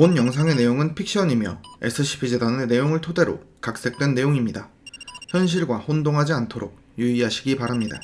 본 영상의 내용은 픽션이며 SCP-재단의 내용을 토대로 각색된 내용입니다. 현실과 혼동하지 않도록 유의하시기 바랍니다.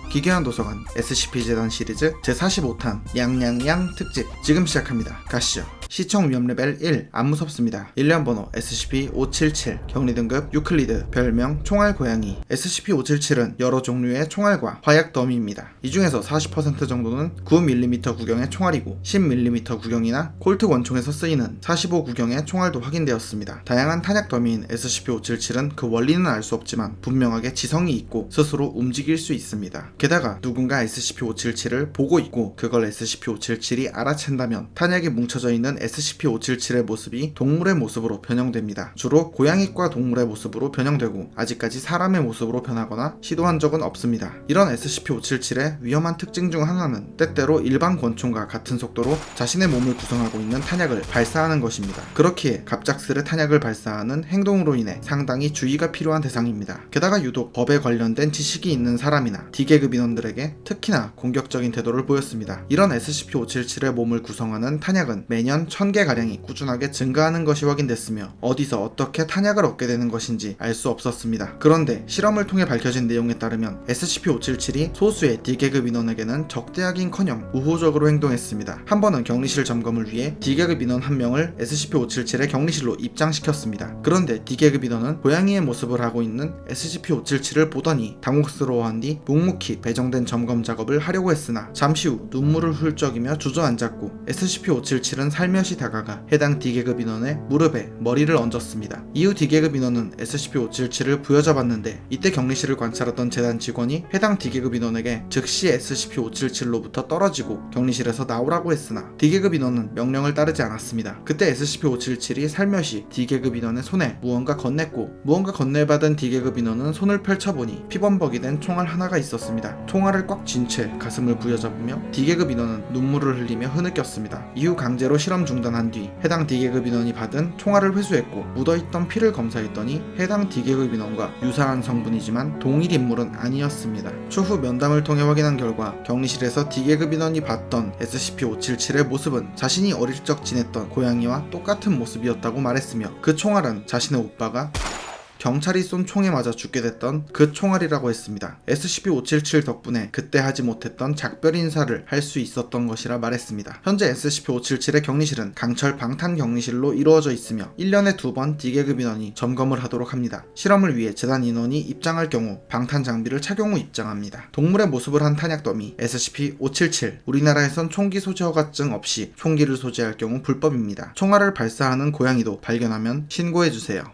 기괴한 도서관 SCP-재단 시리즈 제45탄 양양양 특집 지금 시작합니다. 가시죠. 시청 위험 레벨 1 안 무섭습니다. 일련 번호 SCP-577 격리 등급 유클리드 별명 총알 고양이. SCP-577은 여러 종류의 총알과 화약 더미입니다. 이 중에서 40% 정도는 9mm 구경의 총알이고 10mm 구경이나 콜트 권총에서 쓰이는 45 구경의 총알도 확인되었습니다. 다양한 탄약 더미인 SCP-577은 그 원리는 알 수 없지만 분명하게 지성이 있고 스스로 움직일 수 있습니다. 게다가 누군가 SCP-577을 보고 있고 그걸 SCP-577이 알아챈다면 탄약이 뭉쳐져 있는 SCP-577의 모습이 동물의 모습으로 변형됩니다. 주로 고양이과 동물의 모습으로 변형되고 아직까지 사람의 모습으로 변하거나 시도한 적은 없습니다. 이런 SCP-577의 위험한 특징 중 하나는 때때로 일반 권총과 같은 속도로 자신의 몸을 구성하고 있는 탄약을 발사하는 것입니다. 그렇기에 갑작스레 탄약을 발사하는 행동으로 인해 상당히 주의가 필요한 대상입니다. 게다가 유독 법에 관련된 지식이 있는 사람이나 D계급 인원들에게 특히나 공격적인 태도를 보였습니다. 이런 SCP-577의 몸을 구성하는 탄약은 매년 1000개가량이 꾸준하게 증가하는 것이 확인됐으며 어디서 어떻게 탄약을 얻게 되는 것인지 알 수 없었습니다. 그런데 실험을 통해 밝혀진 내용에 따르면 SCP-577이 소수의 D계급 인원에게는 적대하긴커녕 우호적으로 행동했습니다. 한 번은 격리실 점검을 위해 D계급 인원 한 명을 SCP-577의 격리실로 입장시켰습니다. 그런데 D계급 인원은 고양이의 모습을 하고 있는 SCP-577을 보더니 당혹스러워한 뒤 묵묵히 배정된 점검 작업을 하려고 했으나 잠시 후 눈물을 훌쩍이며 주저앉았고 SCP-577은 살며시 다가가 해당 D계급 인원의 무릎에 머리를 얹었습니다. 이후 D계급 인원은 SCP-577을 부여잡았는데 이때 격리실을 관찰하던 재단 직원이 해당 D계급 인원에게 즉시 SCP-577로부터 떨어지고 격리실에서 나오라고 했으나 D계급 인원은 명령을 따르지 않았습니다. 그때 SCP-577이 살며시 D계급 인원의 손에 무언가 건네받은 D계급 인원은 손을 펼쳐보니 피범벅이 된 총알 하나가 있었습니다. 총알을 꽉 쥔 채 가슴을 부여잡으며 D계급 인원은 눈물을 흘리며 흐느꼈습니다. 이후 강제로 실험 중단한 뒤 해당 D계급 인원이 받은 총알을 회수했고 묻어있던 피를 검사했더니 해당 D계급 인원과 유사한 성분이지만 동일 인물은 아니었습니다. 추후 면담을 통해 확인한 결과 격리실에서 D계급 인원이 봤던 SCP-577의 모습은 자신이 어릴 적 지냈던 고양이와 똑같은 모습이었다고 말했으며 그 총알은 자신의 오빠가 경찰이 쏜 총에 맞아 죽게 됐던 그 총알이라고 했습니다. SCP-577 덕분에 그때 하지 못했던 작별 인사를 할 수 있었던 것이라 말했습니다. 현재 SCP-577의 격리실은 강철 방탄 격리실로 이루어져 있으며 1년에 2번 D계급 인원이 점검을 하도록 합니다. 실험을 위해 재단 인원이 입장할 경우 방탄 장비를 착용 후 입장합니다. 동물의 모습을 한 탄약 더미 SCP-577 우리나라에선 총기 소지 허가증 없이 총기를 소지할 경우 불법입니다. 총알을 발사하는 고양이도 발견하면 신고해주세요.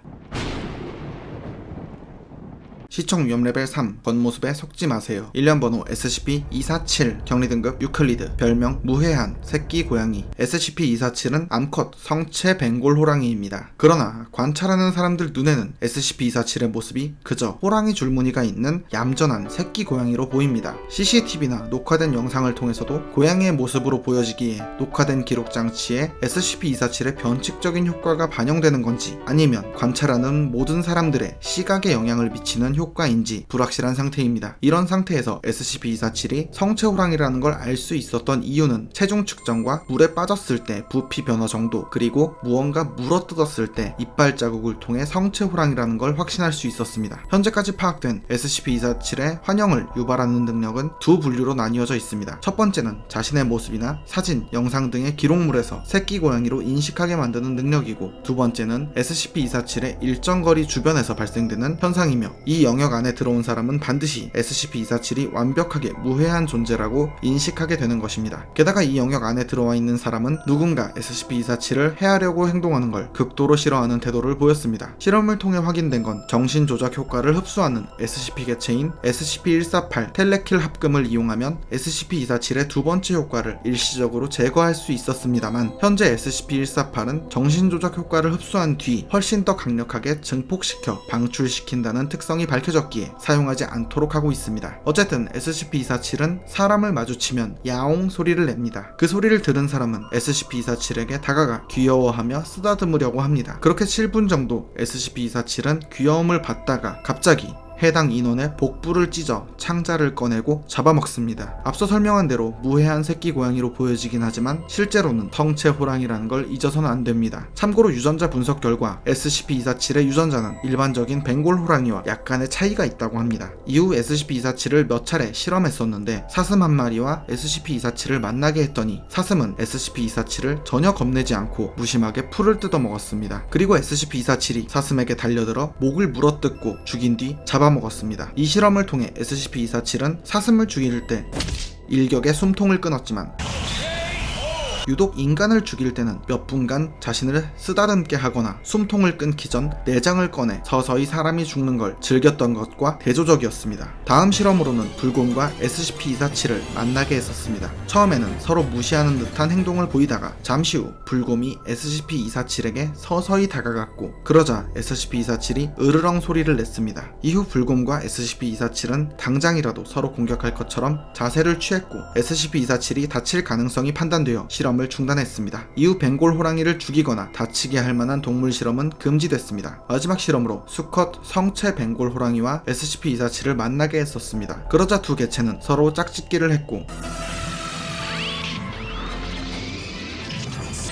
시청 위험 레벨 3 겉모습에 속지 마세요. 일련 번호 SCP-247 격리 등급 유클리드 별명 무해한 새끼 고양이. SCP-247은 암컷 성체 벵골 호랑이입니다. 그러나 관찰하는 사람들 눈에는 SCP-247의 모습이 그저 호랑이 줄무늬가 있는 얌전한 새끼 고양이로 보입니다. CCTV나 녹화된 영상을 통해서도 고양이의 모습으로 보여지기에 녹화된 기록 장치에 SCP-247의 변칙적인 효과가 반영되는 건지 아니면 관찰하는 모든 사람들의 시각에 영향을 미치는 효과인지 불확실한 상태입니다. 이런 상태에서 SCP-247이 성체 호랑이라는 걸 알 수 있었던 이유는 체중 측정과 물에 빠졌을 때 부피 변화 정도 그리고 무언가 물어뜯었을 때 이빨 자국을 통해 성체 호랑이라는 걸 확신할 수 있었습니다. 현재까지 파악된 SCP-247의 환영을 유발하는 능력은 두 분류로 나뉘어져 있습니다. 첫 번째는 자신의 모습이나 사진, 영상 등의 기록물에서 새끼 고양이로 인식하게 만드는 능력이고 두 번째는 SCP-247의 일정 거리 주변에서 발생되는 현상이며 이 영역 안에 들어온 사람은 반드시 SCP-247이 완벽하게 무해한 존재라고 인식하게 되는 것입니다. 게다가 이 영역 안에 들어와 있는 사람은 누군가 SCP-247을 해하려고 행동하는 걸 극도로 싫어하는 태도를 보였습니다. 실험을 통해 확인된 건 정신조작 효과를 흡수하는 SCP 개체인 SCP-148 텔레킬 합금을 이용하면 SCP-247의 두 번째 효과를 일시적으로 제거할 수 있었습니다만 현재 SCP-148은 정신조작 효과를 흡수한 뒤 훨씬 더 강력하게 증폭시켜 방출시킨다는 특성이 밝혀졌기에 사용하지 않도록 하고 있습니다. 어쨌든 SCP-247은 사람을 마주치면 야옹 소리를 냅니다. 그 소리를 들은 사람은 SCP-247에게 다가가 귀여워하며 쓰다듬으려고 합니다. 그렇게 7분 정도 SCP-247은 귀여움을 받다가 갑자기 해당 인원의 복부를 찢어 창자를 꺼내고 잡아먹습니다. 앞서 설명한 대로 무해한 새끼 고양이로 보여지긴 하지만 실제로는 덩체 호랑이라는 걸 잊어서는 안 됩니다. 참고로 유전자 분석 결과 SCP-247의 유전자는 일반적인 벵골 호랑이와 약간의 차이가 있다고 합니다. 이후 SCP-247을 몇 차례 실험했었는데 사슴 한 마리와 SCP-247을 만나게 했더니 사슴은 SCP-247을 전혀 겁내지 않고 무심하게 풀을 뜯어먹었습니다. 그리고 SCP-247이 사슴에게 달려들어 목을 물어뜯고 죽인 뒤 잡아먹었습니다. 이 실험을 통해 SCP-247은 사슴을 죽일 때 일격에 숨통을 끊었지만 유독 인간을 죽일 때는 몇 분간 자신을 쓰다듬게 하거나 숨통을 끊기 전 내장을 꺼내 서서히 사람이 죽는 걸 즐겼던 것과 대조적이었습니다. 다음 실험으로는 불곰과 SCP-247을 만나게 했었습니다. 처음에는 서로 무시하는 듯한 행동을 보이다가 잠시 후 불곰이 SCP-247에게 서서히 다가갔고 그러자 SCP-247이 으르렁 소리를 냈습니다. 이후 불곰과 SCP-247은 당장이라도 서로 공격할 것처럼 자세를 취했고 SCP-247이 다칠 가능성이 판단되어 실험을 중단했습니다. 이후 벵골 호랑이를 죽이거나 다치게 할 만한 동물 실험은 금지됐습니다. 마지막 실험으로 수컷 성체 벵골 호랑이와 SCP-247을 만나게 했었습니다. 그러자 두 개체는 서로 짝짓기를 했고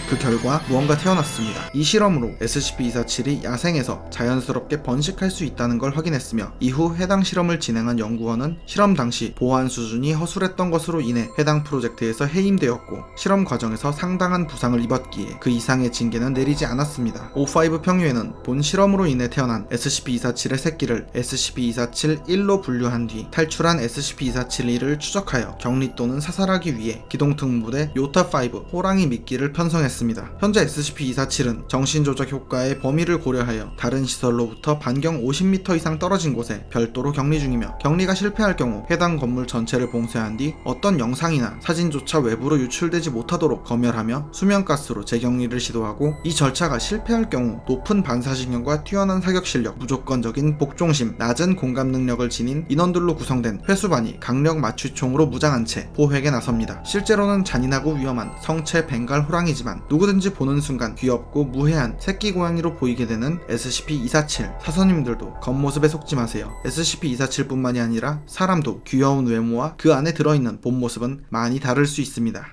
그 결과 무언가 태어났습니다. 이 실험으로 SCP-247이 야생에서 자연스럽게 번식할 수 있다는 걸 확인했으며 이후 해당 실험을 진행한 연구원은 실험 당시 보안 수준이 허술했던 것으로 인해 해당 프로젝트에서 해임되었고 실험 과정에서 상당한 부상을 입었기에 그 이상의 징계는 내리지 않았습니다. O5 평유에는 본 실험으로 인해 태어난 SCP-247의 새끼를 SCP-247-1로 분류한 뒤 탈출한 SCP-247-1을 추적하여 격리 또는 사살하기 위해 기동특무부대 요타5 호랑이 미끼를 편성했습니다. 현재 SCP-247은 정신조작 효과의 범위를 고려하여 다른 시설로부터 반경 50m 이상 떨어진 곳에 별도로 격리 중이며 격리가 실패할 경우 해당 건물 전체를 봉쇄한 뒤 어떤 영상이나 사진조차 외부로 유출되지 못하도록 검열하며 수면가스로 재격리를 시도하고 이 절차가 실패할 경우 높은 반사신경과 뛰어난 사격 실력, 무조건적인 복종심, 낮은 공감 능력을 지닌 인원들로 구성된 회수반이 강력 마취총으로 무장한 채 포획에 나섭니다. 실제로는 잔인하고 위험한 성체 벵갈 호랑이지만 누구든지 보는 순간 귀엽고 무해한 새끼 고양이로 보이게 되는 SCP-247 사서님들도 겉모습에 속지 마세요. SCP-247뿐만이 아니라 사람도 귀여운 외모와 그 안에 들어있는 본 모습은 많이 다를 수 있습니다.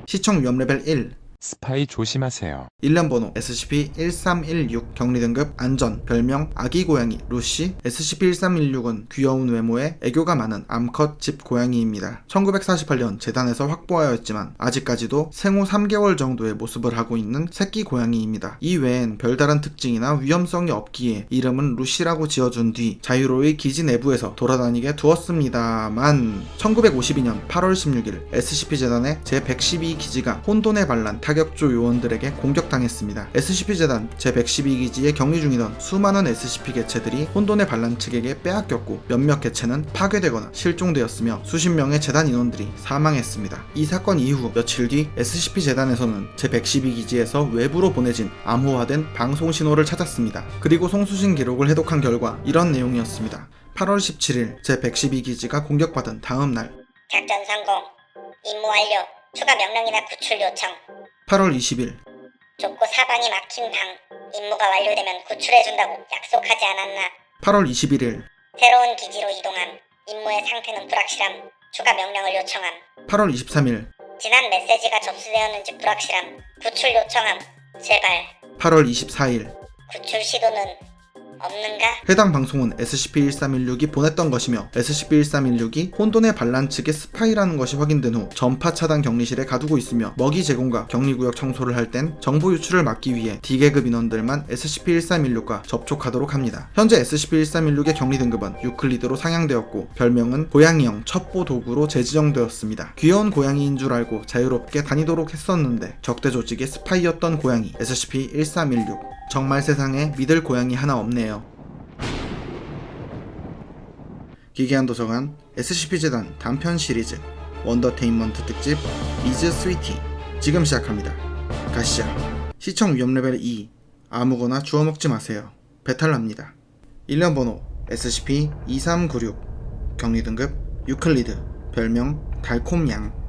시청 위험 레벨 1 스파이 조심하세요. 일련 번호 SCP-1316 격리 등급 안전 별명 아기 고양이 루시 SCP-1316은 귀여운 외모에 애교가 많은 암컷 집 고양이입니다. 1948년 재단에서 확보하였지만 아직까지도 생후 3개월 정도의 모습을 하고 있는 새끼 고양이입니다. 이 외엔 별다른 특징이나 위험성이 없기에 이름은 루시라고 지어준 뒤 자유로이 기지 내부에서 돌아다니게 두었습니다만 1952년 8월 16일 SCP 재단의 제112기지가 혼돈의 반란 타격조 요원들에게 공격당했습니다. SCP-재단 제112기지에 격리 중이던 수많은 SCP 개체들이 혼돈의 반란 측에게 빼앗겼고 몇몇 개체는 파괴되거나 실종되었으며 수십 명의 재단 인원들이 사망했습니다. 이 사건 이후 며칠 뒤 SCP-재단에서는 제112기지에서 외부로 보내진 암호화된 방송 신호를 찾았습니다. 그리고 송수신 기록을 해독한 결과 이런 내용이었습니다. 8월 17일 제112기지가 공격받은 다음 날 작전 성공. 임무 완료. 추가 명령이나 구출 요청. 8월 20일 좁고 사방이 막힌 방. 임무가 완료되면 구출해준다고 약속하지 않았나. 8월 21일 새로운 기지로 이동함. 임무의 상태는 불확실함. 추가 명령을 요청함. 8월 23일 지난 메시지가 접수되었는지 불확실함. 구출 요청함. 제발. 8월 24일 구출 시도는 없는가? 해당 방송은 SCP-1316이 보냈던 것이며 SCP-1316이 혼돈의 반란 측의 스파이라는 것이 확인된 후 전파 차단 격리실에 가두고 있으며 먹이 제공과 격리구역 청소를 할 땐 정보 유출을 막기 위해 D계급 인원들만 SCP-1316과 접촉하도록 합니다. 현재 SCP-1316의 격리 등급은 유클리드로 상향되었고 별명은 고양이형 첩보 도구로 재지정되었습니다. 귀여운 고양이인 줄 알고 자유롭게 다니도록 했었는데 적대 조직의 스파이였던 고양이 SCP-1316 정말 세상에 믿을 고양이 하나 없네요. 기괴한 도서관 SCP-재단 단편 시리즈 원더테인먼트 특집 리즈 스위티 지금 시작합니다. 가시죠. 시청 위험 레벨 2 아무거나 주워먹지 마세요. 배탈납니다. 일련 번호 SCP-2396 격리 등급 유클리드 별명 달콤양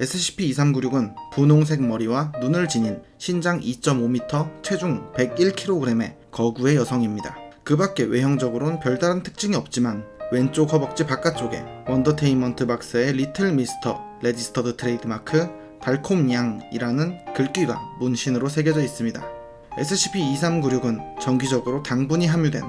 SCP-2396은 분홍색 머리와 눈을 지닌 신장 2.5m, 체중 101kg의 거구의 여성입니다. 그 밖에 외형적으로는 별다른 특징이 없지만 왼쪽 허벅지 바깥쪽에 원더테인먼트 박스의 리틀 미스터 레지스터드 트레이드마크 달콤 양이라는 글귀가 문신으로 새겨져 있습니다. SCP-2396은 정기적으로 당분이 함유된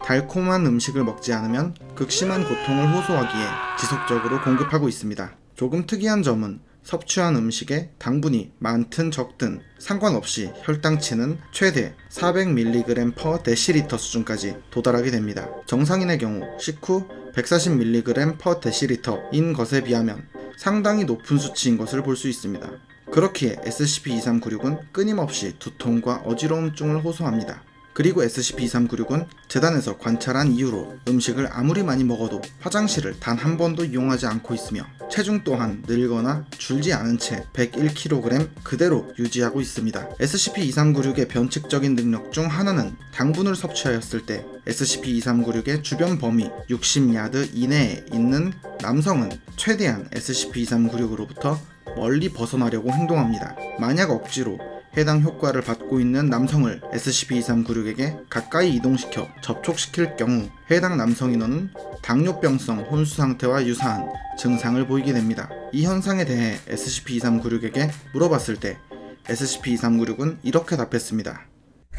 달콤한 음식을 먹지 않으면 극심한 고통을 호소하기에 지속적으로 공급하고 있습니다. 조금 특이한 점은 섭취한 음식에 당분이 많든 적든 상관없이 혈당치는 최대 400mg/dL 수준까지 도달하게 됩니다. 정상인의 경우 식후 140mg/dL인 것에 비하면 상당히 높은 수치인 것을 볼 수 있습니다. 그렇기에 SCP-2396은 끊임없이 두통과 어지러움증을 호소합니다. 그리고 SCP-2396은 재단에서 관찰한 이후로 음식을 아무리 많이 먹어도 화장실을 단 한 번도 이용하지 않고 있으며 체중 또한 늘거나 줄지 않은 채 101kg 그대로 유지하고 있습니다. SCP-2396의 변칙적인 능력 중 하나는 당분을 섭취하였을 때 SCP-2396의 주변 범위 60야드 이내에 있는 남성은 최대한 SCP-2396으로부터 멀리 벗어나려고 행동합니다. 만약 억지로 해당 효과를 받고 있는 남성을 SCP-2396에게 가까이 이동시켜 접촉시킬 경우 해당 남성 인원은 당뇨병성 혼수 상태와 유사한 증상을 보이게 됩니다. 이 현상에 대해 SCP-2396에게 물어봤을 때 SCP-2396은 이렇게 답했습니다.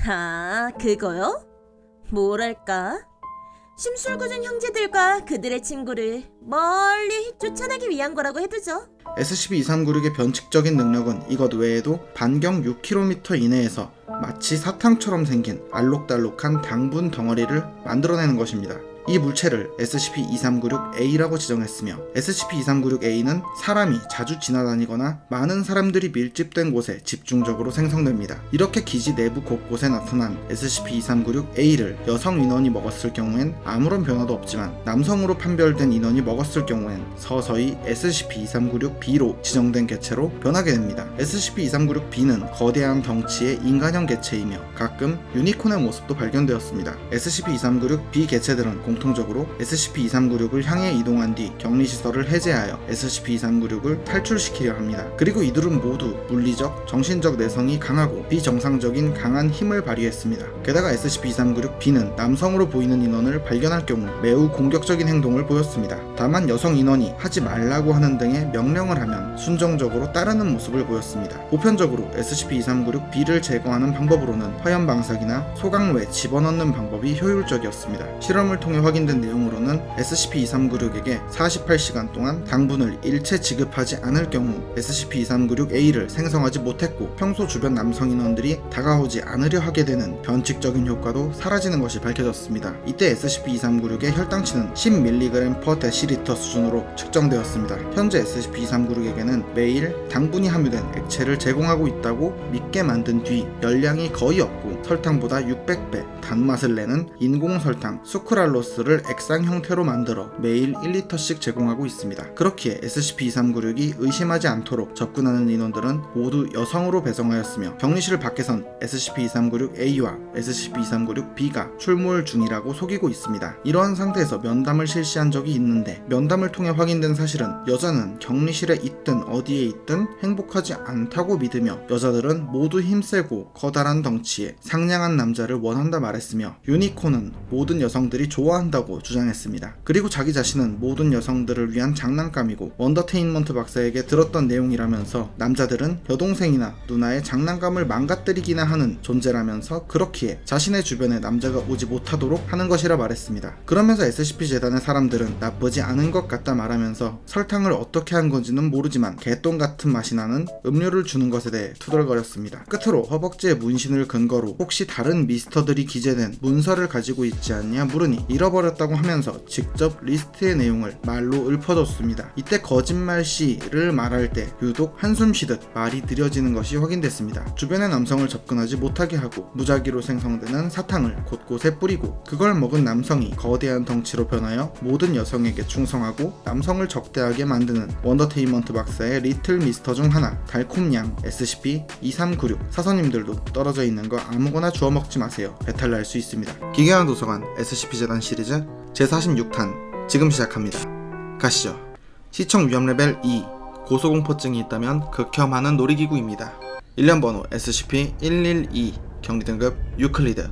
아, 그거요? 뭐랄까? 심술궂은 형제들과 그들의 친구를 멀리 쫓아내기 위한 거라고 해두죠. SCP-2396의 변칙적인 능력은 이것 외에도 반경 6km 이내에서 마치 사탕처럼 생긴 알록달록한 당분 덩어리를 만들어내는 것입니다. 이 물체를 SCP-2396A라고 지정했으며 SCP-2396A는 사람이 자주 지나다니거나 많은 사람들이 밀집된 곳에 집중적으로 생성됩니다. 이렇게 기지 내부 곳곳에 나타난 SCP-2396A를 여성 인원이 먹었을 경우엔 아무런 변화도 없지만 남성으로 판별된 인원이 먹었을 경우엔 서서히 SCP-2396B로 지정된 개체로 변하게 됩니다. SCP-2396B는 거대한 덩치의 인간형 개체이며 가끔 유니콘의 모습도 발견되었습니다. SCP-2396B 개체들은 공통적으로 SCP-2396을 향해 이동한 뒤 격리시설을 해제하여 SCP-2396을 탈출시키려 합니다. 그리고 이들은 모두 물리적, 정신적 내성이 강하고 비정상적인 강한 힘을 발휘했습니다. 게다가 SCP-2396B는 남성으로 보이는 인원을 발견할 경우 매우 공격적인 행동을 보였습니다. 다만 여성 인원이 하지 말라고 하는 등의 명령을 하면 순정적으로 따르는 모습을 보였습니다. 보편적으로 SCP-2396B를 제거하는 방법으로는 화염방사기나 소각로에 집어넣는 방법이 효율적이었습니다. 실험을 통해 확인된 내용으로는 SCP-2396에게 48시간 동안 당분을 일체 지급하지 않을 경우 SCP-2396A를 생성하지 못했고 평소 주변 남성 인원들이 다가오지 않으려 하게 되는 변칙적인 효과도 사라지는 것이 밝혀졌습니다. 이때 SCP-2396의 혈당치는 10mg/dL 수준으로 측정되었습니다. 현재 SCP-2396에게는 매일 당분이 함유된 액체를 제공하고 있다고 믿게 만든 뒤 열량이 거의 없고 설탕보다 600배 단맛을 내는 인공설탕 수크랄로스를 액상 형태로 만들어 매일 1리터씩 제공하고 있습니다. 그렇기에 SCP-2396이 의심하지 않도록 접근하는 인원들은 모두 여성으로 배정하였으며 격리실 밖에선 SCP-2396A와 SCP-2396B가 출몰 중이라고 속이고 있습니다. 이러한 상태에서 면담을 실시한 적이 있는데 면담을 통해 확인된 사실은 여자는 격리실에 있든 어디에 있든 행복하지 않다고 믿으며 여자들은 모두 힘세고 커다란 덩치에 상냥한 남자를 원한다 말했으며 유니콘은 모든 여성들이 좋아한다고 주장했습니다. 그리고 자기 자신은 모든 여성들을 위한 장난감이고 원더테인먼트 박사에게 들었던 내용이라면서 남자들은 여동생이나 누나의 장난감을 망가뜨리기나 하는 존재라면서 그렇기에 자신의 주변에 남자가 오지 못하도록 하는 것이라 말했습니다. 그러면서 SCP 재단의 사람들은 나쁘지 않은 것 같다 말하면서 설탕을 어떻게 한 건지는 모르지만 개똥 같은 맛이 나는 음료를 주는 것에 대해 투덜거렸습니다. 끝으로 허벅지의 문신을 근거로 혹시 다른 미스터들이 기재된 문서를 가지고 있지 않냐 물으니 잃어버렸다고 하면서 직접 리스트의 내용을 말로 읊어줬습니다. 이때 거짓말씨를 말할 때 유독 한숨 쉬듯 말이 느려지는 것이 확인됐습니다. 주변의 남성을 접근하지 못하게 하고 무작위로 생성되는 사탕을 곳곳에 뿌리고 그걸 먹은 남성이 거대한 덩치로 변하여 모든 여성에게 충성하고 남성을 적대하게 만드는 원더테인먼트 박사의 리틀 미스터 중 하나 달콤양 SCP-2396 사서님들도 떨어져 있는 거 아무거나 주워 먹지 마세요. 배탈 날 수 있습니다. 기괴한 도서관 SCP 재단 시리즈 제46탄 지금 시작합니다. 가시죠. 시청 위험 레벨 2 고소공포증이 있다면 극혐하는 놀이기구입니다. 일련 번호 SCP-112 경리 등급 유클리드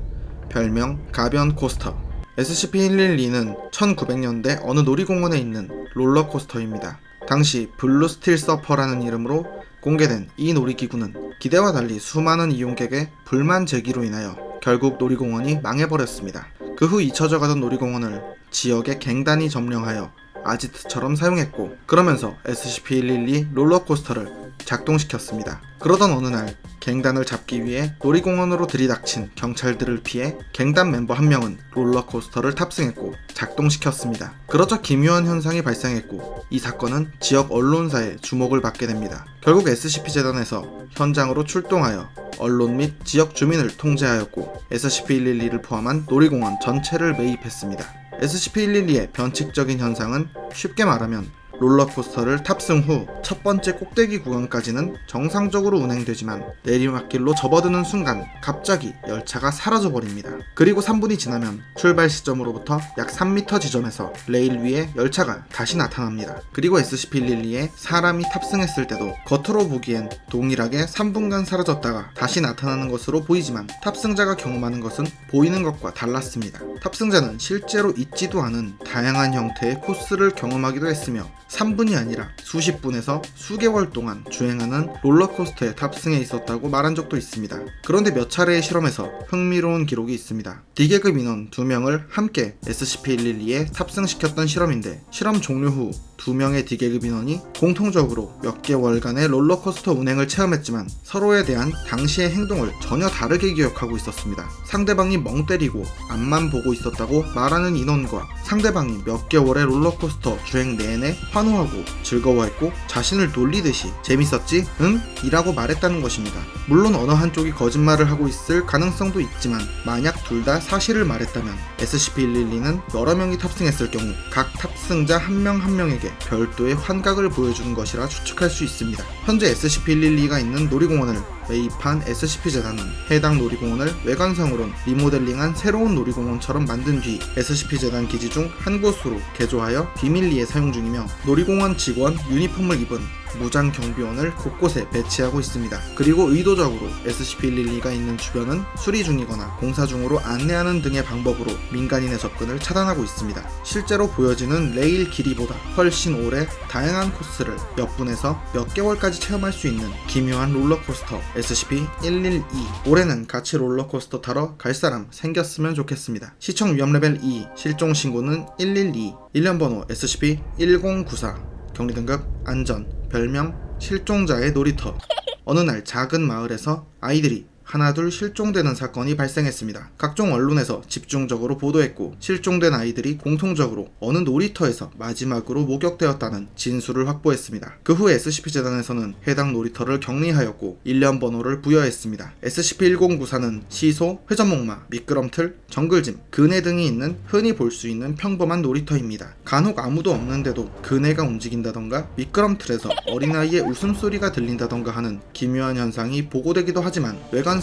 별명 가변 코스터. SCP-112는 1900년대 어느 놀이공원에 있는 롤러코스터입니다. 당시 블루 스틸 서퍼라는 이름으로 공개된 이 놀이기구는 기대와 달리 수많은 이용객의 불만 제기로 인하여 결국 놀이공원이 망해버렸습니다. 그 후 잊혀져가던 놀이공원을 지역의 갱단이 점령하여 아지트처럼 사용했고, 그러면서 SCP-112 롤러코스터를 작동시켰습니다. 그러던 어느 날 갱단을 잡기 위해 놀이공원으로 들이닥친 경찰들을 피해 갱단 멤버 한 명은 롤러코스터를 탑승했고 작동시켰습니다. 그러자 기묘한 현상이 발생했고 이 사건은 지역 언론사의 주목을 받게 됩니다. 결국 SCP-재단에서 현장으로 출동하여 언론 및 지역 주민을 통제하였고 SCP-112를 포함한 놀이공원 전체를 매입했습니다. SCP-112의 변칙적인 현상은 쉽게 말하면 롤러코스터를 탑승 후 첫 번째 꼭대기 구간까지는 정상적으로 운행되지만 내리막길로 접어드는 순간 갑자기 열차가 사라져버립니다. 그리고 3분이 지나면 출발 시점으로부터 약 3m 지점에서 레일 위에 열차가 다시 나타납니다. 그리고 SCP-112에 사람이 탑승했을 때도 겉으로 보기엔 동일하게 3분간 사라졌다가 다시 나타나는 것으로 보이지만 탑승자가 경험하는 것은 보이는 것과 달랐습니다. 탑승자는 실제로 있지도 않은 다양한 형태의 코스를 경험하기도 했으며 3분이 아니라 수십 분에서 수개월 동안 주행하는 롤러코스터에 탑승해 있었다고 말한 적도 있습니다. 그런데 몇 차례의 실험에서 흥미로운 기록이 있습니다. D계급 인원 2명을 함께 SCP-112에 탑승시켰던 실험인데, 실험 종료 후 2명의 D계급 인원이 공통적으로 몇 개월간의 롤러코스터 운행을 체험했지만 서로에 대한 당시의 행동을 전혀 다르게 기억하고 있었습니다. 상대방이 멍 때리고 앞만 보고 있었다고 말하는 인원과 상대방이 몇 개월의 롤러코스터 주행 내내 환호하고 즐거워했고 자신을 놀리듯이 재밌었지? 응? 이라고 말했다는 것입니다. 물론 어느 한쪽이 거짓말을 하고 있을 가능성도 있지만 만약 둘 다 사실을 말했다면 SCP-112는 여러 명이 탑승했을 경우 각 탑승자 한 명 한 명에게 별도의 환각을 보여주는 것이라 추측할 수 있습니다. 현재 SCP-112가 있는 놀이공원을 매입한 SCP-재단은 해당 놀이공원을 외관상으론 리모델링한 새로운 놀이공원처럼 만든 뒤 SCP-재단 기지 중 한 곳으로 개조하여 비밀리에 사용 중이며 놀이공원 직원 유니폼을 입은 무장 경비원을 곳곳에 배치하고 있습니다. 그리고 의도적으로 SCP-112가 있는 주변은 수리 중이거나 공사 중으로 안내하는 등의 방법으로 민간인의 접근을 차단하고 있습니다. 실제로 보여지는 레일 길이보다 훨씬 오래 다양한 코스를 몇 분에서 몇 개월까지 체험할 수 있는 기묘한 롤러코스터 SCP-112. 올해는 같이 롤러코스터 타러 갈 사람 생겼으면 좋겠습니다. 시청 위험 레벨 2, 실종 신고는 112, 일련번호 SCP-1094, 격리 등급 안전, 별명 실종자의 놀이터. 어느 날 작은 마을에서 아이들이 하나둘 실종되는 사건이 발생했습니다. 각종 언론에서 집중적으로 보도했고 실종된 아이들이 공통적으로 어느 놀이터에서 마지막으로 목격되었다는 진술을 확보했습니다. 그 후 SCP-재단에서는 해당 놀이터를 격리하였고 일련 번호를 부여했습니다. SCP-1094는 시소, 회전목마, 미끄럼틀, 정글짐, 그네 등이 있는 흔히 볼 수 있는 평범한 놀이터입니다. 간혹 아무도 없는데도 그네가 움직인다던가 미끄럼틀에서 어린아이의 웃음소리가 들린다던가 하는 기묘한 현상이 보고되기도 하지만 외관상으론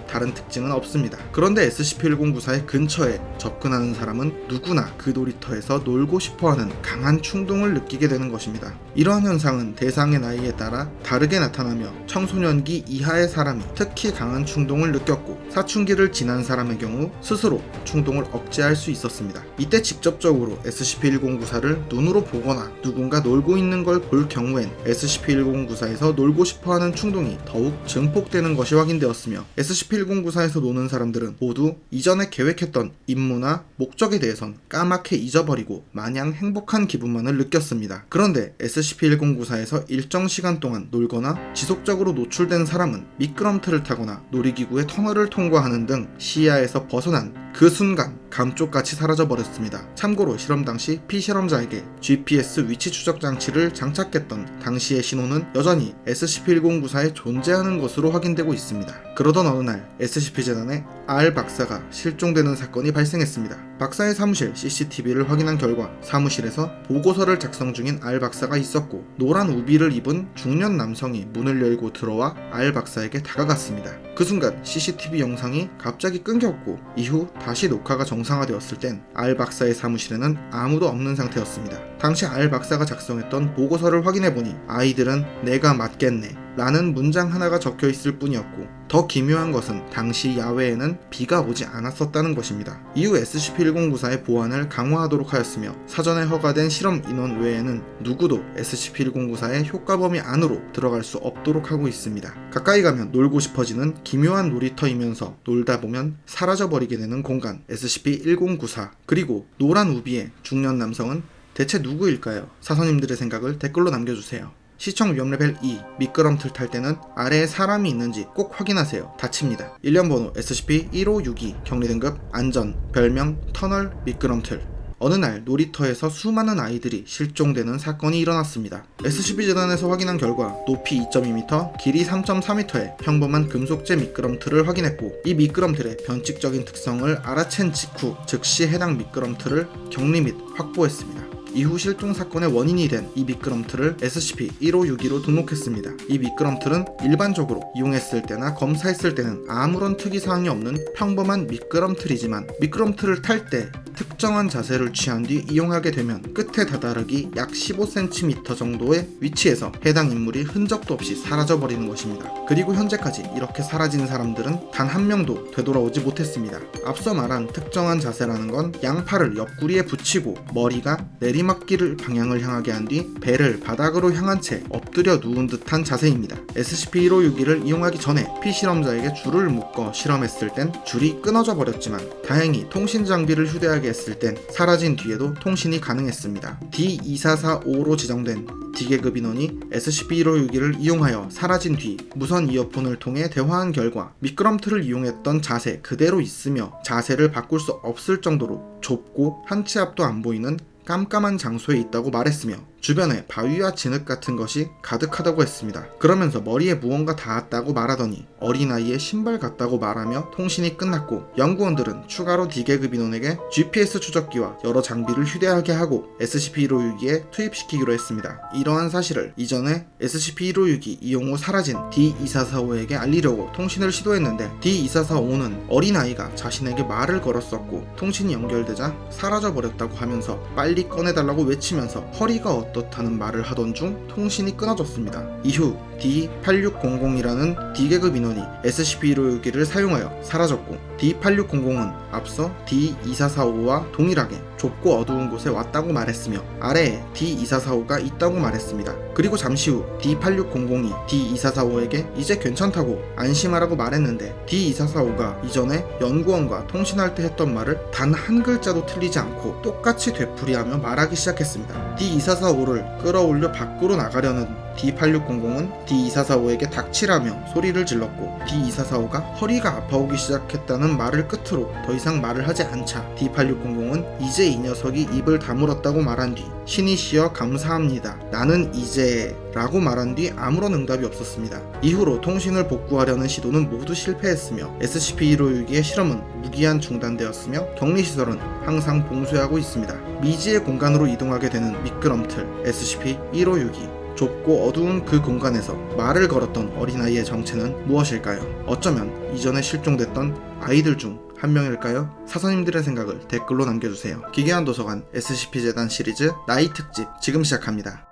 다른 특징은 없습니다. 그런데 SCP-1094의 근처에 접근하는 사람은 누구나 그 놀이터에서 놀고 싶어하는 강한 충동을 느끼게 되는 것입니다. 이러한 현상은 대상의 나이에 따라 다르게 나타나며 청소년기 이하의 사람이 특히 강한 충동을 느꼈고 사춘기를 지난 사람의 경우 스스로 충동을 억제할 수 있었습니다. 이때 직접적으로 SCP-1094를 눈으로 보거나 누군가 놀고 있는 걸 볼 경우엔 SCP-1094에서 놀고 싶어하는 충동이 더욱 증폭되는 것이 확인되었으며 SCP-1094에서 노는 사람들은 모두 이전에 계획했던 임무나 목적에 대해선 까맣게 잊어버리고 마냥 행복한 기분만을 느꼈습니다. 그런데 SCP-1094에서 일정 시간 동안 놀거나 지속적으로 노출된 사람은 미끄럼틀을 타거나 놀이기구의 터널을 통과하는 등 시야에서 벗어난 그 순간 감쪽같이 사라져버렸습니다. 참고로 실험 당시 피실험자에게 GPS 위치 추적 장치를 장착했던 당시의 신호는 여전히 SCP-1094에 존재하는 것으로 확인되고 있습니다. 그러던 어느 날 SCP-재단에 R 박사가 실종되는 사건이 발생했습니다. 박사의 사무실 CCTV를 확인한 결과 사무실에서 보고서를 작성 중인 R 박사가 있었고 노란 우비를 입은 중년 남성이 문을 열고 들어와 R 박사에게 다가갔습니다. 그 순간 CCTV 영상이 갑자기 끊겼고 이후 다시 녹화가 정상화되었을 땐 R 박사의 사무실에는 아무도 없는 상태였습니다. 당시 R 박사가 작성했던 보고서를 확인해보니 아이들은 내가 맞겠네, 라는 문장 하나가 적혀 있을 뿐이었고, 더 기묘한 것은 당시 야외에는 비가 오지 않았었다는 것입니다. 이후 SCP-1094의 보안을 강화하도록 하였으며 사전에 허가된 실험 인원 외에는 누구도 SCP-1094의 효과 범위 안으로 들어갈 수 없도록 하고 있습니다. 가까이 가면 놀고 싶어지는 기묘한 놀이터이면서 놀다 보면 사라져버리게 되는 공간 SCP-1094. 그리고 노란 우비의 중년 남성은 대체 누구일까요? 사서님들의 생각을 댓글로 남겨주세요. 시청 위험 레벨 2, 미끄럼틀 탈 때는 아래에 사람이 있는지 꼭 확인하세요. 다칩니다. 일련 번호 SCP-1562, 격리 등급 안전, 별명 터널 미끄럼틀. 어느 날 놀이터에서 수많은 아이들이 실종되는 사건이 일어났습니다. SCP-재단에서 확인한 결과 높이 2.2m, 길이 3.4m의 평범한 금속재 미끄럼틀을 확인했고, 이 미끄럼틀의 변칙적인 특성을 알아챈 직후 즉시 해당 미끄럼틀을 격리 및 확보했습니다. 이후 실종 사건의 원인이 된 이 미끄럼틀을 SCP-1562로 등록했습니다. 이 미끄럼틀은 일반적으로 이용했을 때나 검사했을 때는 아무런 특이사항이 없는 평범한 미끄럼틀이지만, 미끄럼틀을 탈 때 특정한 자세를 취한 뒤 이용하게 되면 끝에 다다르기 약 15cm 정도의 위치에서 해당 인물이 흔적도 없이 사라져버리는 것입니다. 그리고 현재까지 이렇게 사라진 사람들은 단 한 명도 되돌아오지 못했습니다. 앞서 말한 특정한 자세라는 건 양팔을 옆구리에 붙이고 머리가 내리막길 방향을 향하게 한 뒤 배를 바닥으로 향한 채 엎드려 누운 듯한 자세입니다. SCP-1562를 이용하기 전에 피실험자에게 줄을 묶어 실험했을 땐 줄이 끊어져 버렸지만, 다행히 통신 장비를 휴대하게 했을 땐 사라진 뒤에도 통신이 가능했습니다. D2445로 지정된 D계급 인원이 SCP-1562를 이용하여 사라진 뒤 무선 이어폰을 통해 대화한 결과 미끄럼틀을 이용했던 자세 그대로 있으며 자세를 바꿀 수 없을 정도로 좁고 한 치 앞도 안 보이는 깜깜한 장소에 있다고 말했으며, 주변에 바위와 진흙 같은 것이 가득하다고 했습니다. 그러면서 머리에 무언가 닿았다고 말하더니 어린아이의 신발 같다고 말하며 통신이 끝났고, 연구원들은 추가로 D계급 인원에게 GPS 추적기와 여러 장비를 휴대하게 하고 SCP-1562에 투입시키기로 했습니다. 이러한 사실을 이전에 SCP-1562 이용 후 사라진 D2445에게 알리려고 통신을 시도했는데, D2445는 어린아이가 자신에게 말을 걸었었고 통신이 연결되자 사라져버렸다고 하면서 빨리 꺼내달라고 외치면서 허리가 어떻다는 말을 하던 중 통신이 끊어졌습니다. 이후 D8600이라는 D계급 인원이 SCP-1562를 사용하여 사라졌고, D8600은 앞서 D2445와 동일하게 좁고 어두운 곳에 왔다고 말했으며 아래에 D2445가 있다고 말했습니다. 그리고 잠시 후 D8600이 D2445에게 이제 괜찮다고 안심하라고 말했는데, D2445가 이전에 연구원과 통신할 때 했던 말을 단 한 글자도 틀리지 않고 똑같이 되풀이하며 말하기 시작했습니다. D2445를 끌어올려 밖으로 나가려는 D8600은 D2445에게 닥치라며 소리를 질렀고, D2445가 허리가 아파오기 시작했다는 말을 끝으로 더 이상 말을 하지 않자 D8600은 이제 이 녀석이 입을 다물었다고 말한 뒤 신이 시여 감사합니다. 나는 이제 라고 말한 뒤 아무런 응답이 없었습니다. 이후로 통신을 복구하려는 시도는 모두 실패했으며 SCP-1562의 실험은 무기한 중단되었으며 격리시설은 항상 봉쇄하고 있습니다. 미지의 공간으로 이동하게 되는 미끄럼틀 SCP-1562. 좁고 어두운 그 공간에서 말을 걸었던 어린아이의 정체는 무엇일까요? 어쩌면 이전에 실종됐던 아이들 중 한 명일까요? 사서님들의 생각을 댓글로 남겨주세요. 기괴한 도서관 SCP-재단 시리즈 나이 특집 지금 시작합니다.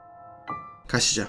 가시죠.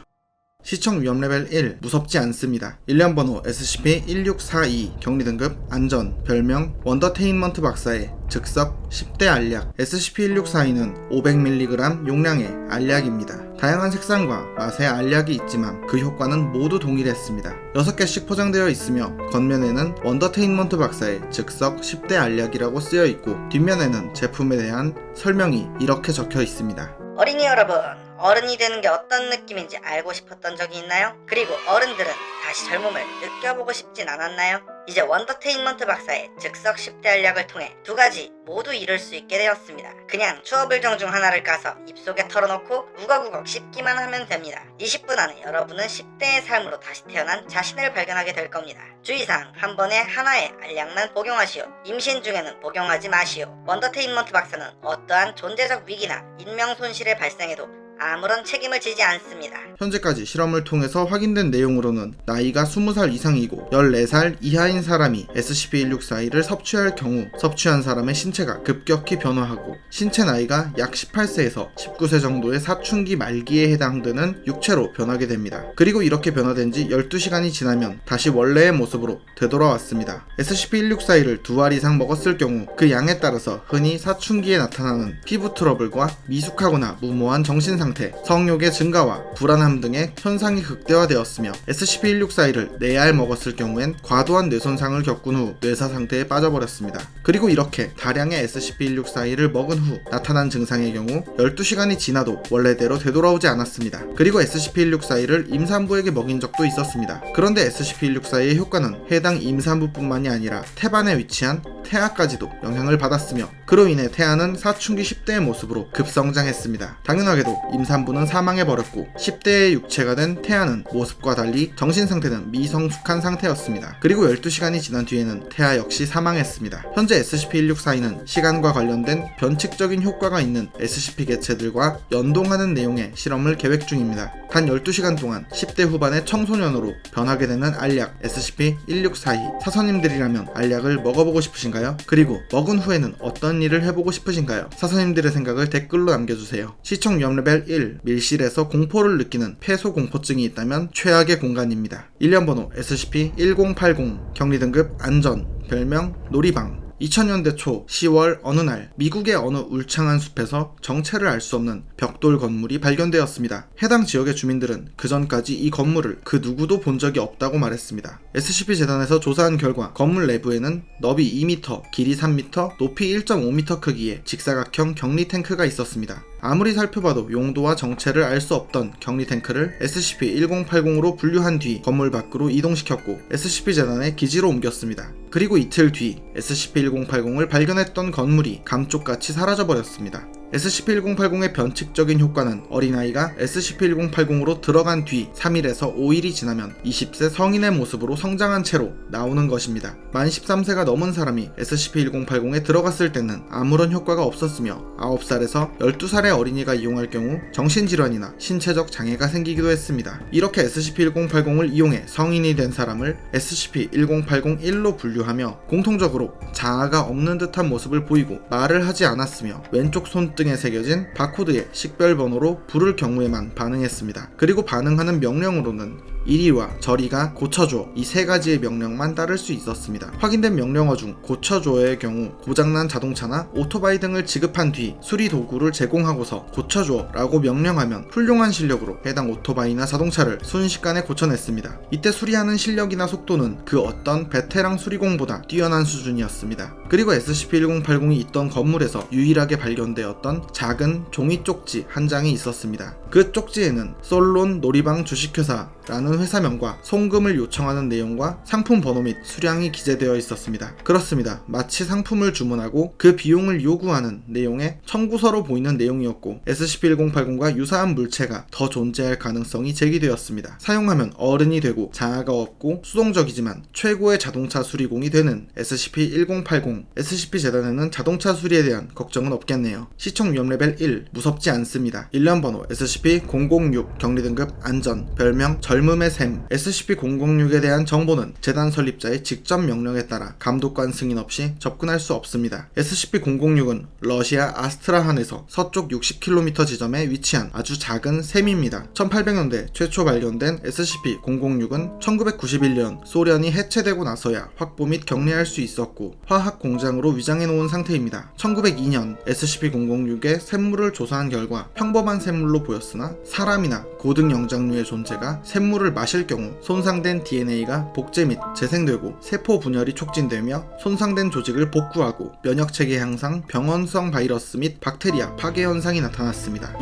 시청 위험 레벨 1, 무섭지 않습니다. 일련 번호 SCP-1642, 격리 등급 안전, 별명 원더테인먼트 박사의 즉석 10대 알약. SCP-1642는 500mg 용량의 알약입니다. 다양한 색상과 맛의 알약이 있지만 그 효과는 모두 동일했습니다. 6개씩 포장되어 있으며 겉면에는 원더테인먼트 박사의 즉석 10대 알약이라고 쓰여 있고, 뒷면에는 제품에 대한 설명이 이렇게 적혀 있습니다. 어린이 여러분, 어른이 되는 게 어떤 느낌인지 알고 싶었던 적이 있나요? 그리고 어른들은 다시 젊음을 느껴보고 싶진 않았나요? 이제 원더테인먼트 박사의 즉석 10대 알약을 통해 두 가지 모두 이룰 수 있게 되었습니다. 그냥 추어불정 중 하나를 까서 입속에 털어놓고 우걱우걱 씹기만 하면 됩니다. 20분 안에 여러분은 10대의 삶으로 다시 태어난 자신을 발견하게 될 겁니다. 주의사항, 한 번에 하나의 알약만 복용하시오. 임신 중에는 복용하지 마시오. 원더테인먼트 박사는 어떠한 존재적 위기나 인명 손실의 발생에도 아무런 책임을 지지 않습니다. 현재까지 실험을 통해서 확인된 내용으로는 나이가 20살 이상이고 14살 이하인 사람이 SCP-164E를 섭취할 경우 섭취한 사람의 신체가 급격히 변화하고 신체 나이가 약 18세에서 19세 정도의 사춘기 말기에 해당되는 육체로 변하게 됩니다. 그리고 이렇게 변화된 지 12시간이 지나면 다시 원래의 모습으로 되돌아왔습니다. SCP-164E를 2알 이상 먹었을 경우 그 양에 따라서 흔히 사춘기에 나타나는 피부 트러블과 미숙하거나 무모한 정신상태, 성욕의 증가와 불안함 등의 현상이 극대화되었으며 SCP-164E를 4알 먹었을 경우엔 과도한 뇌손상을 겪은 후 뇌사 상태에 빠져버렸습니다. 그리고 이렇게 다량의 SCP-164E를 먹은 후 나타난 증상의 경우 12시간이 지나도 원래대로 되돌아오지 않았습니다. 그리고 SCP-164E를 임산부에게 먹인 적도 있었습니다. 그런데 SCP-164E의 효과는 해당 임산부뿐만이 아니라 태반에 위치한 태아까지도 영향을 받았으며 그로 인해 태아는 사춘기 10대의 모습으로 급성장했습니다. 당연하게도 임산부는 사망해버렸고 10대의 육체가 된 태아는 모습과 달리 정신상태는 미성숙한 상태였습니다. 그리고 12시간이 지난 뒤에는 태아 역시 사망했습니다. 현재 SCP-164E는 시간과 관련된 변칙적인 효과가 있는 SCP 개체들과 연동하는 내용의 실험을 계획 중입니다. 단 12시간 동안 10대 후반의 청소년으로 변하게 되는 알약 SCP-164E 사서님들이라면 알약을 먹어보고 싶으신가요? 그리고 먹은 후에는 어떤 일을 해보고 싶으신가요? 사서님들의 생각을 댓글로 남겨주세요. 시청 위험 레벨 1 밀실에서 공포를 느끼는 폐소 공포증이 있다면 최악의 공간입니다. 일련 번호 SCP-1080 격리 등급 안전 별명 놀이방 2000년대 초 10월 어느 날 미국의 어느 울창한 숲에서 정체를 알 수 없는 벽돌 건물이 발견되었습니다. 해당 지역의 주민들은 그전까지 이 건물을 그 누구도 본 적이 없다고 말했습니다. SCP 재단에서 조사한 결과 건물 내부에는 너비 2m, 길이 3m, 높이 1.5m 크기의 직사각형 격리 탱크가 있었습니다. 아무리 살펴봐도 용도와 정체를 알 수 없던 격리 탱크를 SCP-1080으로 분류한 뒤 건물 밖으로 이동시켰고 SCP 재단의 기지로 옮겼습니다. 그리고 이틀 뒤 SCP-1080을 발견했던 건물이 감쪽같이 사라져버렸습니다. SCP-1080의 변칙적인 효과는 어린아이가 SCP-1080으로 들어간 뒤 3일에서 5일이 지나면 20세 성인의 모습으로 성장한 채로 나오는 것입니다. 만 13세가 넘은 사람이 SCP-1080에 들어갔을 때는 아무런 효과가 없었으며 9살에서 12살의 어린이가 이용할 경우 정신질환이나 신체적 장애가 생기기도 했습니다. 이렇게 SCP-1080을 이용해 성인이 된 사람을 SCP-1080-1로 분류하며 공통적으로 자아가 없는 듯한 모습을 보이고 말을 하지 않았으며 왼쪽 손등에 새겨진 바코드의 식별번호로 부를 경우에만 반응했습니다. 그리고 반응하는 명령으로는 이리와 저리가 고쳐줘 이 세 가지의 명령만 따를 수 있었습니다. 확인된 명령어 중 고쳐줘의 경우 고장난 자동차나 오토바이 등을 지급한 뒤 수리 도구를 제공하고서 고쳐줘 라고 명령하면 훌륭한 실력으로 해당 오토바이나 자동차를 순식간에 고쳐냈습니다. 이때 수리하는 실력이나 속도는 그 어떤 베테랑 수리공보다 뛰어난 수준이었습니다. 그리고 SCP-1080이 있던 건물에서 유일하게 발견되었던 작은 종이 쪽지 한 장이 있었습니다. 그 쪽지에는 솔론 놀이방 주식회사라는 회사명과 송금을 요청하는 내용과 상품 번호 및 수량이 기재되어 있었습니다. 그렇습니다. 마치 상품을 주문하고 그 비용을 요구하는 내용의 청구서로 보이는 내용이었고 SCP-1080과 유사한 물체가 더 존재할 가능성이 제기되었습니다. 사용하면 어른이 되고 자아가 없고 수동적이지만 최고의 자동차 수리공이 되는 SCP-1080 SCP 재단에는 자동차 수리에 대한 걱정은 없겠네요. 시청 위험 레벨 1 무섭지 않습니다. 일련 번호 SCP-006 격리 등급 안전 별명 젊음의 샘 SCP-006에 대한 정보는 재단 설립자의 직접 명령에 따라 감독관 승인 없이 접근할 수 없습니다. SCP-006은 러시아 아스트라한에서 서쪽 60km 지점에 위치한 아주 작은 샘입니다. 1800년대 최초 발견된 SCP-006은 1991년 소련이 해체되고 나서야 확보 및 격리할 수 있었고 화학 공장으로 위장해 놓은 상태입니다. 1902년 SCP-006의 샘물을 조사한 결과 평범한 샘물로 보였으나 사람이나 고등 영장류의 존재가 샘물을 마실 경우 손상된 DNA가 복제 및 재생되고 세포 분열이 촉진되며 손상된 조직을 복구하고 면역체계 향상, 병원성 바이러스 및 박테리아 파괴 현상이 나타났습니다.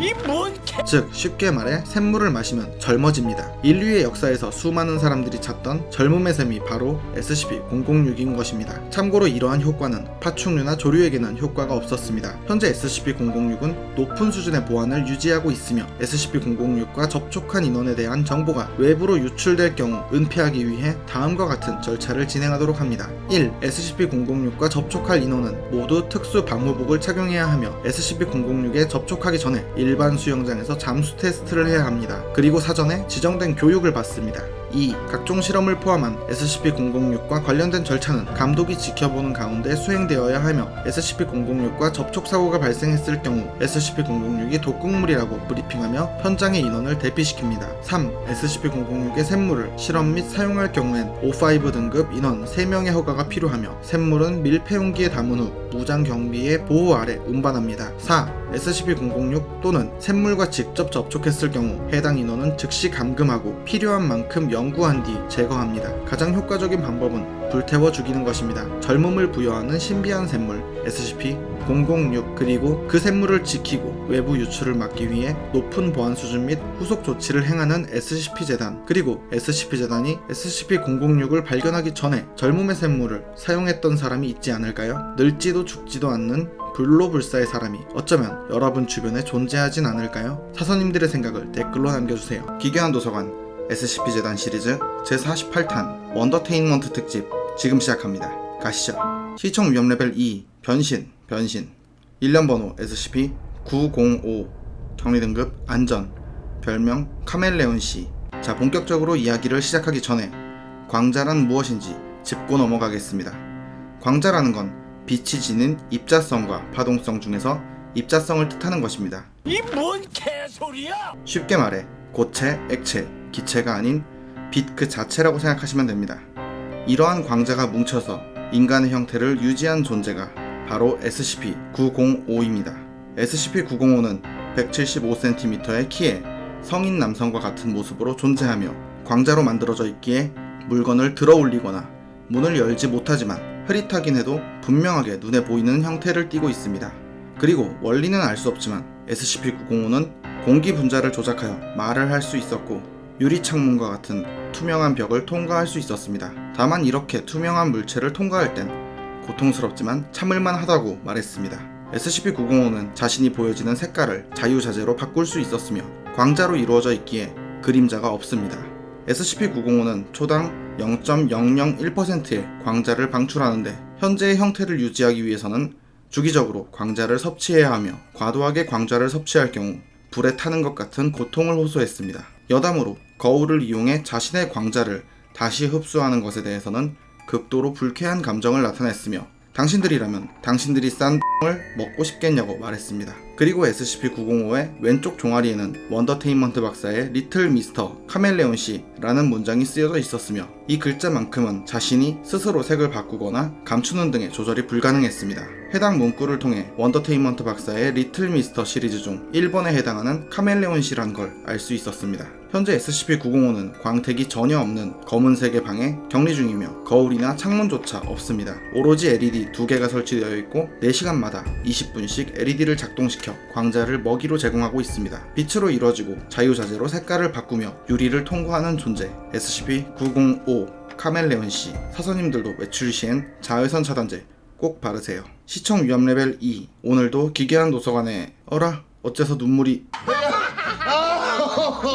즉 쉽게 말해 샘물을 마시면 젊어집니다. 인류의 역사에서 수많은 사람들이 찾던 젊음의 샘이 바로 SCP-006인 것입니다. 참고로 이러한 효과는 파충류나 조류에게는 효과가 없었습니다. 현재 SCP-006은 높은 수준의 보안을 유지하고 있으며 SCP-006과 접촉한 인원에 대한 정보가 외부 외부로 유출될 경우 은폐하기 위해 다음과 같은 절차를 진행하도록 합니다. 1. SCP-006과 접촉할 인원은 모두 특수 방호복을 착용해야 하며 SCP-006에 접촉하기 전에 일반 수영장에서 잠수 테스트를 해야 합니다. 그리고 사전에 지정된 교육을 받습니다. 2. 각종 실험을 포함한 SCP-006과 관련된 절차는 감독이 지켜보는 가운데 수행되어야 하며 SCP-006과 접촉 사고가 발생했을 경우 SCP-006이 독극물이라고 브리핑하며 현장의 인원을 대피시킵니다. 3. SCP-006의 샘물을 실험 및 사용할 경우엔 O5 등급 인원 3명의 허가가 필요하며 샘물은 밀폐용기에 담은 후 무장 경비의 보호 아래 운반합니다. 4. SCP-006 또는 샘물과 직접 접촉했을 경우 해당 인원은 즉시 감금하고 필요한 만큼 연구한 뒤 제거합니다. 가장 효과적인 방법은 불태워 죽이는 것입니다. 젊음을 부여하는 신비한 샘물 SCP-006 그리고 그 샘물을 지키고 외부 유출을 막기 위해 높은 보안 수준 및 후속 조치를 행하는 SCP-재단 그리고 SCP-재단이 SCP-006을 발견하기 전에 젊음의 샘물을 사용했던 사람이 있지 않을까요? 늙지도 죽지도 않는 불로불사의 사람이 어쩌면 여러분 주변에 존재하진 않을까요? 사서님들의 생각을 댓글로 남겨주세요. 기괴한 도서관 SCP-재단 시리즈 제48탄 원더테인먼트 특집 지금 시작합니다. 가시죠. 시청 위험 레벨 2 변신 일련 번호 SCP-905 격리 등급 안전 별명 카멜레온씨. 자, 본격적으로 이야기를 시작하기 전에 광자란 무엇인지 짚고 넘어가겠습니다. 광자라는 건 빛이 지닌 입자성과 파동성 중에서 입자성을 뜻하는 것입니다. 이 뭔 개소리야? 쉽게 말해 고체, 액체, 기체가 아닌 빛 그 자체라고 생각하시면 됩니다. 이러한 광자가 뭉쳐서 인간의 형태를 유지한 존재가 바로 SCP-905입니다. SCP-905는 175cm의 키에 성인 남성과 같은 모습으로 존재하며 광자로 만들어져 있기에 물건을 들어 올리거나 문을 열지 못하지만 흐릿하긴 해도 분명하게 눈에 보이는 형태를 띠고 있습니다. 그리고 원리는 알 수 없지만 SCP-905는 공기 분자를 조작하여 말을 할 수 있었고 유리창문과 같은 투명한 벽을 통과할 수 있었습니다. 다만 이렇게 투명한 물체를 통과할 땐 고통스럽지만 참을만 하다고 말했습니다. SCP-905는 자신이 보여지는 색깔을 자유자재로 바꿀 수 있었으며 광자로 이루어져 있기에 그림자가 없습니다. SCP-905는 초당 0.001%의 광자를 방출하는데 현재의 형태를 유지하기 위해서는 주기적으로 광자를 섭취해야 하며 과도하게 광자를 섭취할 경우 불에 타는 것 같은 고통을 호소했습니다. 여담으로 거울을 이용해 자신의 광자를 다시 흡수하는 것에 대해서는 극도로 불쾌한 감정을 나타냈으며 당신들이라면 당신들이 싼 을 먹고 싶겠냐고 말했습니다. 그리고 SCP-905의 왼쪽 종아리에는 원더테인먼트 박사의 리틀 미스터 카멜레온 씨라는 문장이 쓰여져 있었으며 이 글자만큼은 자신이 스스로 색을 바꾸거나 감추는 등의 조절이 불가능했습니다. 해당 문구를 통해 원더테인먼트 박사의 리틀 미스터 시리즈 중 1번에 해당하는 카멜레온 씨란 걸 알 수 있었습니다. 현재 SCP-905는 광택이 전혀 없는 검은색의 방에 격리 중이며 거울이나 창문조차 없습니다. 오로지 LED 2개가 설치되어 있고 4시간마다 20분씩 LED를 작동시켜 광자를 먹이로 제공하고 있습니다. 빛으로 이루어지고 자유자재로 색깔을 바꾸며 유리를 통과하는 존재 SCP-905 카멜레온 씨. 사서님들도 외출 시엔 자외선 차단제 꼭 바르세요. 시청 위험 레벨 2. 오늘도 기괴한 도서관에 어라 어째서 눈물이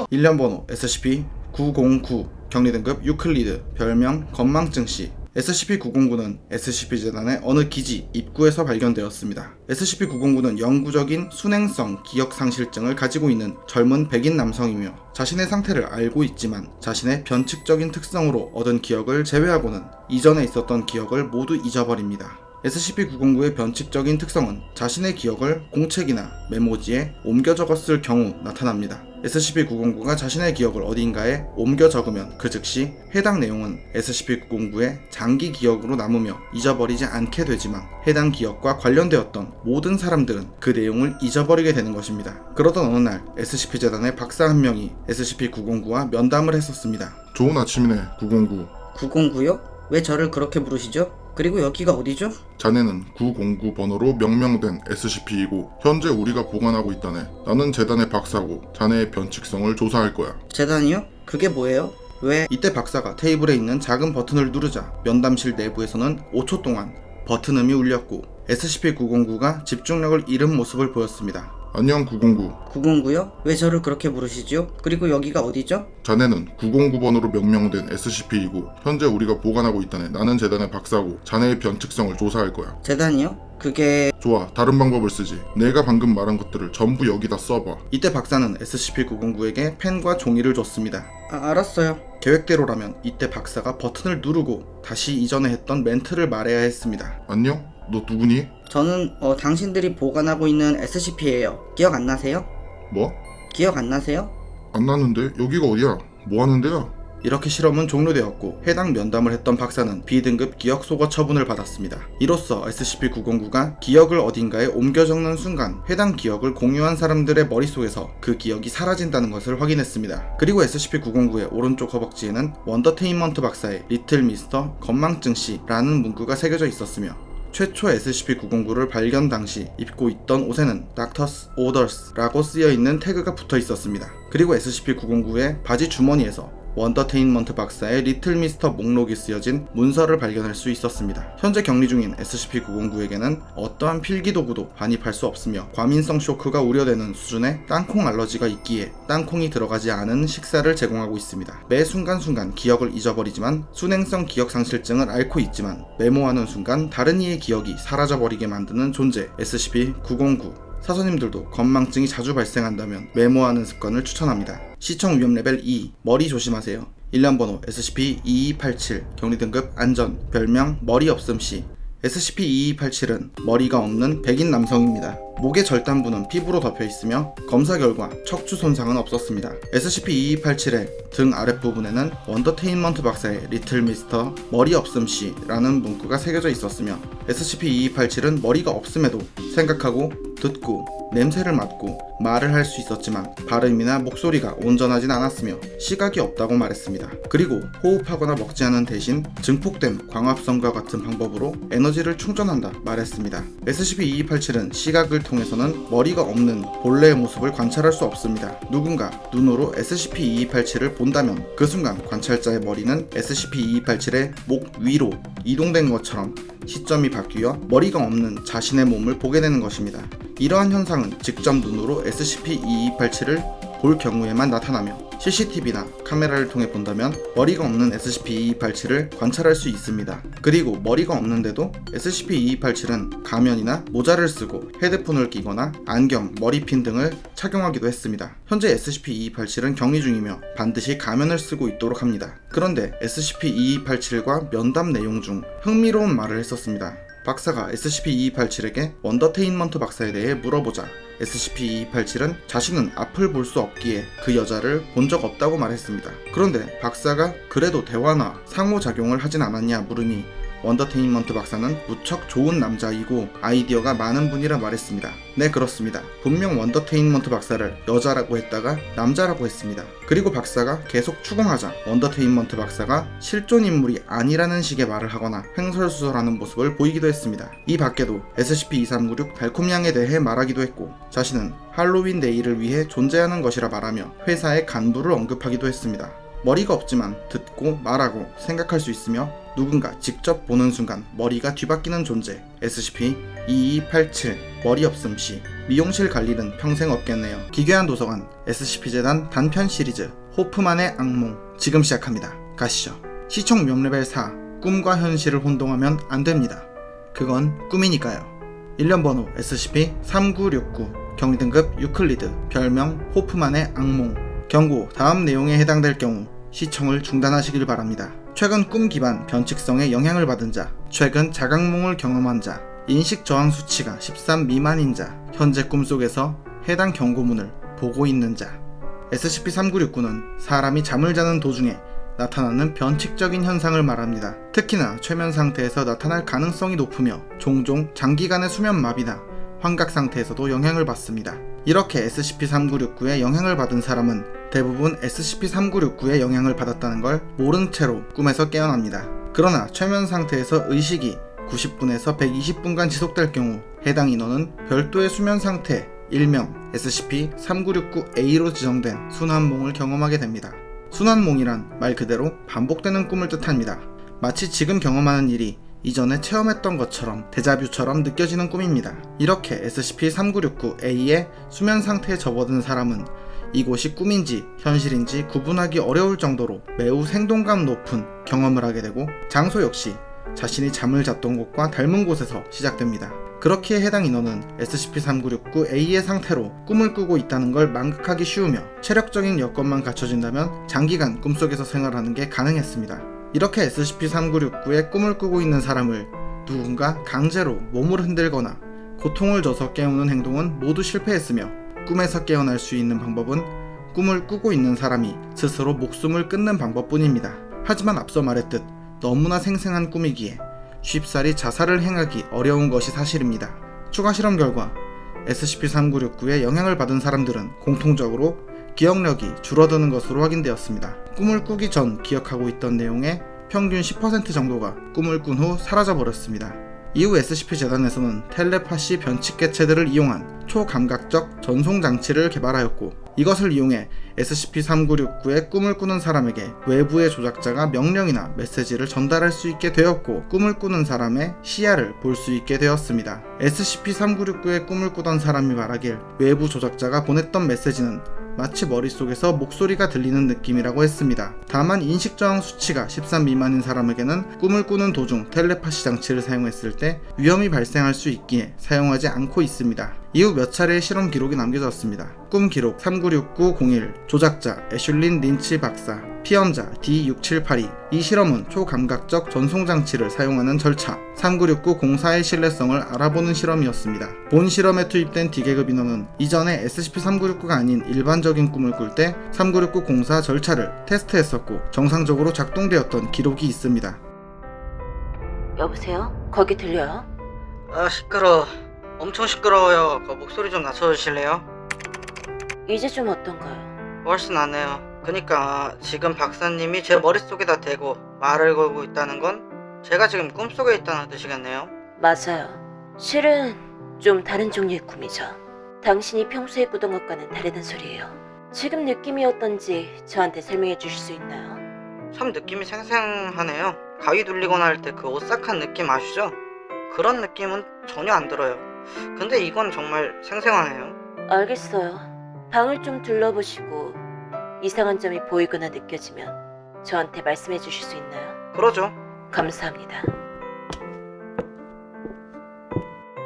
일련 번호 SCP-909 격리 등급 유클리드 별명 건망증씨. SCP-909는 SCP-재단의 어느 기지 입구에서 발견되었습니다. SCP-909는 영구적인 순행성 기억상실증을 가지고 있는 젊은 백인 남성이며 자신의 상태를 알고 있지만 자신의 변칙적인 특성으로 얻은 기억을 제외하고는 이전에 있었던 기억을 모두 잊어버립니다. SCP-909의 변칙적인 특성은 자신의 기억을 공책이나 메모지에 옮겨 적었을 경우 나타납니다. SCP-909가 자신의 기억을 어딘가에 옮겨 적으면 그 즉시 해당 내용은 SCP-909의 장기 기억으로 남으며 잊어버리지 않게 되지만 해당 기억과 관련되었던 모든 사람들은 그 내용을 잊어버리게 되는 것입니다. 그러던 어느 날 SCP-재단의 박사 한 명이 SCP-909와 면담을 했었습니다. 좋은 아침이네, 909. 909요? 왜 저를 그렇게 부르시죠? 그리고 여기가 어디죠? 자네는 909 번호로 명명된 SCP-이고 현재 우리가 보관하고 있다네. 나는 재단의 박사고 자네의 변칙성을 조사할 거야. 재단이요? 그게 뭐예요? 왜? 이때 박사가 테이블에 있는 작은 버튼을 누르자 면담실 내부에서는 5초 동안 버튼음이 울렸고 SCP-909가 집중력을 잃은 모습을 보였습니다. 안녕 909. 909요? 왜 저를 그렇게 부르시죠? 그리고 여기가 어디죠? 자네는 909번으로 명명된 SCP이고 현재 우리가 보관하고 있다네. 나는 재단의 박사고 자네의 변칙성을 조사할 거야. 재단이요? 그게... 좋아, 다른 방법을 쓰지. 내가 방금 말한 것들을 전부 여기다 써봐. 이때 박사는 SCP-909에게 펜과 종이를 줬습니다. 알았어요. 계획대로라면 이때 박사가 버튼을 누르고 다시 이전에 했던 멘트를 말해야 했습니다. 안녕? 너 누구니? 저는 당신들이 보관하고 있는 SCP예요. 기억 안 나세요? 뭐? 기억 안 나세요? 안 나는데? 여기가 어디야? 뭐 하는 데야? 이렇게 실험은 종료되었고 해당 면담을 했던 박사는 B등급 기억 소거 처분을 받았습니다. 이로써 SCP-909가 기억을 어딘가에 옮겨 적는 순간 해당 기억을 공유한 사람들의 머릿속에서 그 기억이 사라진다는 것을 확인했습니다. 그리고 SCP-909의 오른쪽 허벅지에는 원더테인먼트 박사의 리틀 미스터 건망증씨라는 문구가 새겨져 있었으며 최초 SCP-909를 발견 당시 입고 있던 옷에는 Doctor's Orders라고 쓰여있는 태그가 붙어 있었습니다. 그리고 SCP-909의 바지 주머니에서 원더테인먼트 박사의 리틀 미스터 목록이 쓰여진 문서를 발견할 수 있었습니다. 현재 격리 중인 SCP-909에게는 어떠한 필기도구도 반입할 수 없으며 과민성 쇼크가 우려되는 수준의 땅콩 알러지가 있기에 땅콩이 들어가지 않은 식사를 제공하고 있습니다. 매 순간순간 기억을 잊어버리지만 순행성 기억상실증을 앓고 있지만 메모하는 순간 다른 이의 기억이 사라져버리게 만드는 존재 SCP-909. 사서님들도 건망증이 자주 발생한다면 메모하는 습관을 추천합니다. 시청 위험 레벨 2, 머리 조심하세요. 일련 번호 SCP-2287, 격리 등급 안전, 별명 머리 없음씨. SCP-2287은 머리가 없는 백인 남성입니다. 목의 절단부는 피부로 덮여 있으며 검사 결과 척추 손상은 없었습니다. SCP-2287의 등 아랫부분에는 원더테인먼트 박사의 리틀 미스터 머리 없음씨라는 문구가 새겨져 있었으며 SCP-2287은 머리가 없음에도 생각하고 듣고 냄새를 맡고 말을 할 수 있었지만 발음이나 목소리가 온전하진 않았으며 시각이 없다고 말했습니다. 그리고 호흡하거나 먹지 않은 대신 증폭된 광합성과 같은 방법으로 에너지를 충전한다 말했습니다. SCP-2287은 시각을 통해서는 머리가 없는 본래의 모습을 관찰할 수 없습니다. 누군가 눈으로 SCP-2287을 본다면 그 순간 관찰자의 머리는 SCP-2287의 목 위로 이동된 것처럼 시점이 바뀌어 머리가 없는 자신의 몸을 보게 되는 것입니다. 이러한 현상은 직접 눈으로 SCP-2287을 볼 경우에만 나타나며 CCTV나 카메라를 통해 본다면 머리가 없는 SCP-2287을 관찰할 수 있습니다. 그리고 머리가 없는데도 SCP-2287은 가면이나 모자를 쓰고 헤드폰을 끼거나 안경, 머리핀 등을 착용하기도 했습니다. 현재 SCP-2287은 격리 중이며 반드시 가면을 쓰고 있도록 합니다. 그런데 SCP-2287과 면담 내용 중 흥미로운 말을 했었습니다. 박사가 SCP-2287에게 원더테인먼트 박사에 대해 물어보자 SCP-2287은 자신은 앞을 볼 수 없기에 그 여자를 본 적 없다고 말했습니다. 그런데 박사가 그래도 대화나 상호작용을 하진 않았냐 물으니 원더테인먼트 박사는 무척 좋은 남자이고 아이디어가 많은 분이라 말했습니다. 네, 그렇습니다. 분명 원더테인먼트 박사를 여자라고 했다가 남자라고 했습니다. 그리고 박사가 계속 추궁하자 원더테인먼트 박사가 실존 인물이 아니라는 식의 말을 하거나 횡설수설하는 모습을 보이기도 했습니다. 이 밖에도 SCP-2396 달콤양에 대해 말하기도 했고 자신은 할로윈 데이를 위해 존재하는 것이라 말하며 회사의 간부를 언급하기도 했습니다. 머리가 없지만 듣고 말하고 생각할 수 있으며 누군가 직접 보는 순간 머리가 뒤바뀌는 존재 SCP-2287 머리 없음씨. 미용실 갈 일은 평생 없겠네요. 기괴한 도서관 SCP-재단 단편 시리즈 호프만의 악몽 지금 시작합니다. 가시죠. 시청 위험 레벨 4 꿈과 현실을 혼동하면 안됩니다. 그건 꿈이니까요. 일련 번호 SCP-3969 격리 등급 유클리드 별명 호프만의 악몽. 경고, 다음 내용에 해당될 경우 시청을 중단하시길 바랍니다. 최근 꿈 기반 변칙성에 영향을 받은 자, 최근 자각몽을 경험한 자, 인식 저항 수치가 13 미만인 자, 현재 꿈속에서 해당 경고문을 보고 있는 자. SCP-3969는 사람이 잠을 자는 도중에 나타나는 변칙적인 현상을 말합니다. 특히나 최면 상태에서 나타날 가능성이 높으며 종종 장기간의 수면 마비나 환각 상태에서도 영향을 받습니다. 이렇게 SCP-3969에 영향을 받은 사람은 대부분 SCP-3969에 영향을 받았다는 걸 모른 채로 꿈에서 깨어납니다. 그러나 최면 상태에서 의식이 90분에서 120분간 지속될 경우 해당 인원은 별도의 수면 상태, 일명 SCP-3969A로 지정된 순환몽을 경험하게 됩니다. 순환몽이란 말 그대로 반복되는 꿈을 뜻합니다. 마치 지금 경험하는 일이 이전에 체험했던 것처럼 데자뷰처럼 느껴지는 꿈입니다. 이렇게 SCP-3969A의 수면 상태에 접어든 사람은 이곳이 꿈인지 현실인지 구분하기 어려울 정도로 매우 생동감 높은 경험을 하게 되고, 장소 역시 자신이 잠을 잤던 곳과 닮은 곳에서 시작됩니다. 그렇기에 해당 인원은 SCP-3969A의 상태로 꿈을 꾸고 있다는 걸 망각하기 쉬우며, 체력적인 여건만 갖춰진다면 장기간 꿈속에서 생활하는 게 가능했습니다. 이렇게 SCP-3969의 꿈을 꾸고 있는 사람을 누군가 강제로 몸을 흔들거나 고통을 줘서 깨우는 행동은 모두 실패했으며, 꿈에서 깨어날 수 있는 방법은 꿈을 꾸고 있는 사람이 스스로 목숨을 끊는 방법뿐입니다. 하지만 앞서 말했듯 너무나 생생한 꿈이기에 쉽사리 자살을 행하기 어려운 것이 사실입니다. 추가 실험 결과 SCP-3969에 영향을 받은 사람들은 공통적으로 기억력이 줄어드는 것으로 확인되었습니다. 꿈을 꾸기 전 기억하고 있던 내용의 평균 10% 정도가 꿈을 꾼 후 사라져버렸습니다. 이후 SCP-재단에서는 텔레파시 변칙 개체들을 이용한 초감각적 전송장치를 개발하였고, 이것을 이용해 SCP-3969의 꿈을 꾸는 사람에게 외부의 조작자가 명령이나 메시지를 전달할 수 있게 되었고, 꿈을 꾸는 사람의 시야를 볼 수 있게 되었습니다. SCP-3969의 꿈을 꾸던 사람이 말하길 외부 조작자가 보냈던 메시지는 마치 머릿속에서 목소리가 들리는 느낌이라고 했습니다. 다만 인식저항 수치가 13 미만인 사람에게는 꿈을 꾸는 도중 텔레파시 장치를 사용했을 때 위험이 발생할 수 있기에 사용하지 않고 있습니다. 이후 몇 차례의 실험 기록이 남겨졌습니다. 꿈 기록 396901, 조작자 애슐린 린치 박사, 피험자 D6782. 이 실험은 초감각적 전송장치를 사용하는 절차 396904의 신뢰성을 알아보는 실험이었습니다. 본 실험에 투입된 D계급 인원은 이전에 SCP-3969가 아닌 일반적인 꿈을 꿀 때 396904 절차를 테스트했었고, 정상적으로 작동되었던 기록이 있습니다. 여보세요? 거기 들려요? 아, 시끄러워. 엄청 시끄러워요. 그 목소리 좀 낮춰주실래요? 이제 좀 어떤가요? 훨씬 낫네요. 그니까 지금 박사님이 제 머릿속에다 대고 말을 걸고 있다는 건 제가 지금 꿈속에 있다는 뜻이겠네요. 맞아요. 실은 좀 다른 종류의 꿈이죠. 당신이 평소에 꾸던 것과는 다르단 소리예요. 지금 느낌이 어떤지 저한테 설명해 주실 수 있나요? 참 느낌이 생생하네요. 가위 눌리거나 할 때 그 오싹한 느낌 아시죠? 그런 느낌은 전혀 안 들어요. 근데 이건 정말 생생하네요. 알겠어요. 방을 좀 둘러보시고 이상한 점이 보이거나 느껴지면 저한테 말씀해 주실 수 있나요? 그러죠. 감사합니다.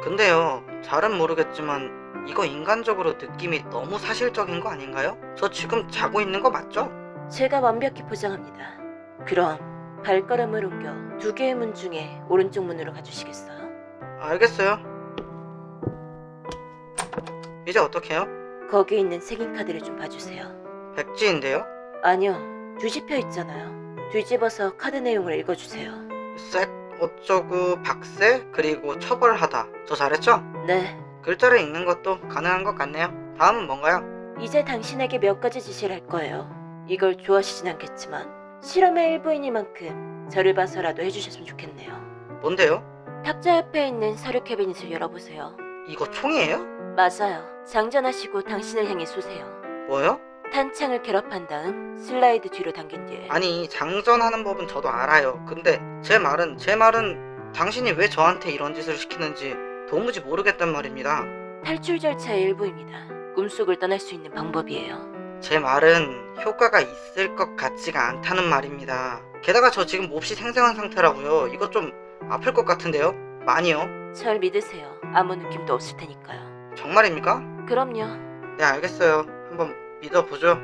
근데요, 잘은 모르겠지만 이거 인간적으로 느낌이 너무 사실적인 거 아닌가요? 저 지금 자고 있는 거 맞죠? 제가 완벽히 보장합니다. 그럼 발걸음을 옮겨 2개의 문 중에 오른쪽 문으로 가주시겠어요? 알겠어요. 이제 어떡해요? 거기 있는 색인 카드를 좀 봐주세요. 백지인데요? 아니요, 뒤집혀 있잖아요. 뒤집어서 카드 내용을 읽어주세요. 색, 어쩌고, 박세, 그리고 처벌하다. 저 잘했죠? 네, 글자를 읽는 것도 가능한 것 같네요. 다음은 뭔가요? 이제 당신에게 몇 가지 지시를 할 거예요. 이걸 좋아하시진 않겠지만 실험의 일부이니만큼 저를 봐서라도 해주셨으면 좋겠네요. 뭔데요? 탁자 옆에 있는 서류 캐비닛을 열어보세요. 이거 총이에요? 맞아요. 장전하시고 당신을 향해 쏘세요. 뭐요? 탄창을 결합한 다음 슬라이드 뒤로 당긴 뒤에 아니, 장전하는 법은 저도 알아요. 근데 제 말은 당신이 왜 저한테 이런 짓을 시키는지 도무지 모르겠단 말입니다. 탈출 절차의 일부입니다. 꿈속을 떠날 수 있는 방법이에요. 제 말은 효과가 있을 것 같지가 않다는 말입니다. 게다가 저 지금 몹시 생생한 상태라고요. 이거 좀 아플 것 같은데요? 많이요? 절 믿으세요. 아무 느낌도 없을 테니까요. 정말입니까? 그럼요. 네, 알겠어요. 한번 믿어보죠.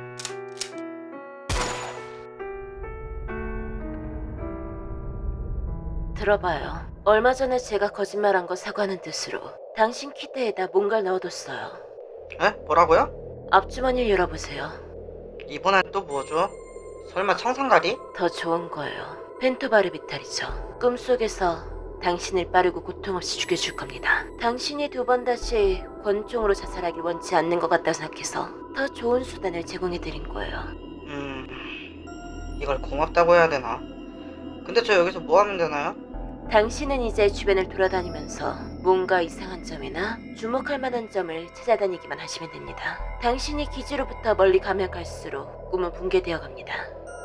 들어봐요. 얼마 전에 제가 거짓말한 거 사과하는 뜻으로 당신 키트에다 뭔가를 넣어뒀어요. 에? 뭐라고요? 앞주머니를 열어보세요. 이번엔 또 뭐죠? 설마 청산가리? 더 좋은 거예요. 펜토바르비탈이죠. 꿈속에서 당신을 빠르고 고통 없이 죽여줄 겁니다. 당신이 2번 다시 권총으로 자살하길 원치 않는 것 같다고 생각해서 더 좋은 수단을 제공해드린 거예요. 이걸 고맙다고 해야 되나? 근데 저 여기서 뭐 하면 되나요? 당신은 이제 주변을 돌아다니면서 뭔가 이상한 점이나 주목할 만한 점을 찾아다니기만 하시면 됩니다. 당신이 기지로부터 멀리 가면 갈수록 꿈은 붕괴되어 갑니다.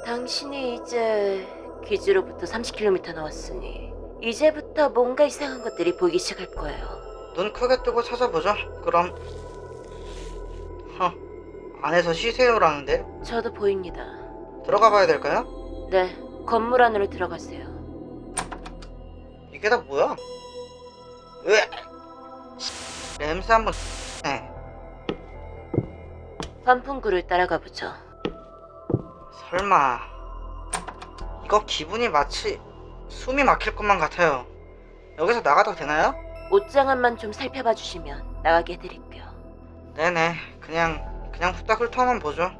당신이 이제 기지로부터 30km 나왔으니 이제부터 뭔가 이상한 것들이 보이기 시작할 거예요. 눈 크게 뜨고 찾아보죠. 그럼 안에서 쉬세요라는데 저도 보입니다. 들어가 봐야 될까요? 네, 건물 안으로 들어가세요. 이게 다 뭐야? 왜? 냄새 한번 네. 환풍구를 따라가 보죠. 설마 이거 기분이 마치 숨이 막힐 것만 같아요. 여기서 나가도 되나요? 옷장안만 좀 살펴봐 주시면 나가게 해드릴게요. 네네. 그냥 후딱 훑어만 보죠.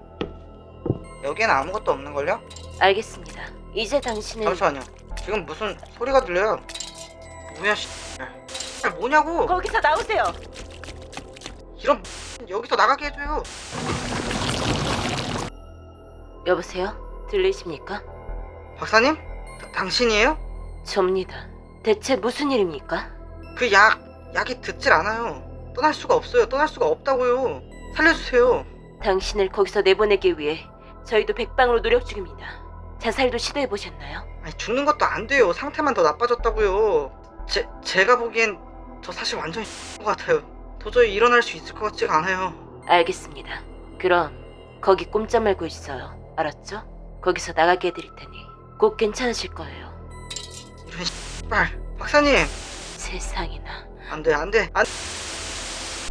여기엔 아무것도 없는걸요? 알겠습니다. 이제 당신은 잠시만요. 지금 무슨 소리가 들려요? 뭐야 뭐냐고! 거기서 나오세요. 이런 여기서 나가게 해줘요. 여보세요? 들리십니까? 박사님? 당신이에요? 접니다. 대체 무슨 일입니까? 그 약이 듣질 않아요. 떠날 수가 없어요. 떠날 수가 없다고요. 살려주세요. 당신을 거기서 내보내기 위해 저희도 백방으로 노력 중입니다. 자살도 시도해 보셨나요? 아니, 죽는 것도 안 돼요. 상태만 더 나빠졌다고요. 제가 보기엔 저 사실 완전 것 같아요. 도저히 일어날 수 있을 것 같지가 않아요. 알겠습니다. 그럼 거기 꼼짝 말고 있어요. 알았죠? 거기서 나가게 해드릴 테니 꼭 괜찮으실 거예요. 이런 빨 박사님. 세상이나. 안돼.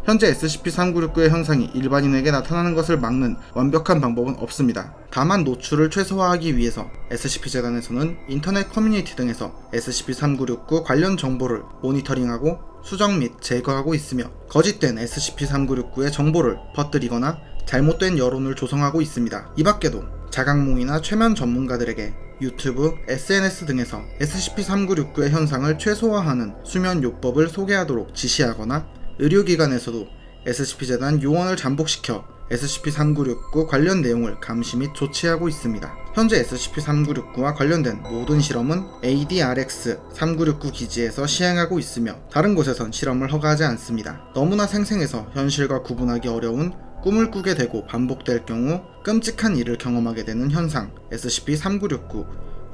현재 SCP-3969의 현상이 일반인에게 나타나는 것을 막는 완벽한 방법은 없습니다. 다만 노출을 최소화하기 위해서 SCP-재단에서는 인터넷 커뮤니티 등에서 SCP-3969 관련 정보를 모니터링하고 수정 및 제거하고 있으며 거짓된 SCP-3969의 정보를 퍼뜨리거나 잘못된 여론을 조성하고 있습니다. 이 밖에도 자각몽이나 최면 전문가들에게 유튜브, SNS 등에서 SCP-3969의 현상을 최소화하는 수면 요법을 소개하도록 지시하거나 의료기관에서도 SCP-재단 요원을 잠복시켜 SCP-3969 관련 내용을 감시 및 조치하고 있습니다. 현재 SCP-3969와 관련된 모든 실험은 ADRX-3969 기지에서 시행하고 있으며 다른 곳에선 실험을 허가하지 않습니다. 너무나 생생해서 현실과 구분하기 어려운 꿈을 꾸게 되고 반복될 경우 끔찍한 일을 경험하게 되는 현상 SCP-3969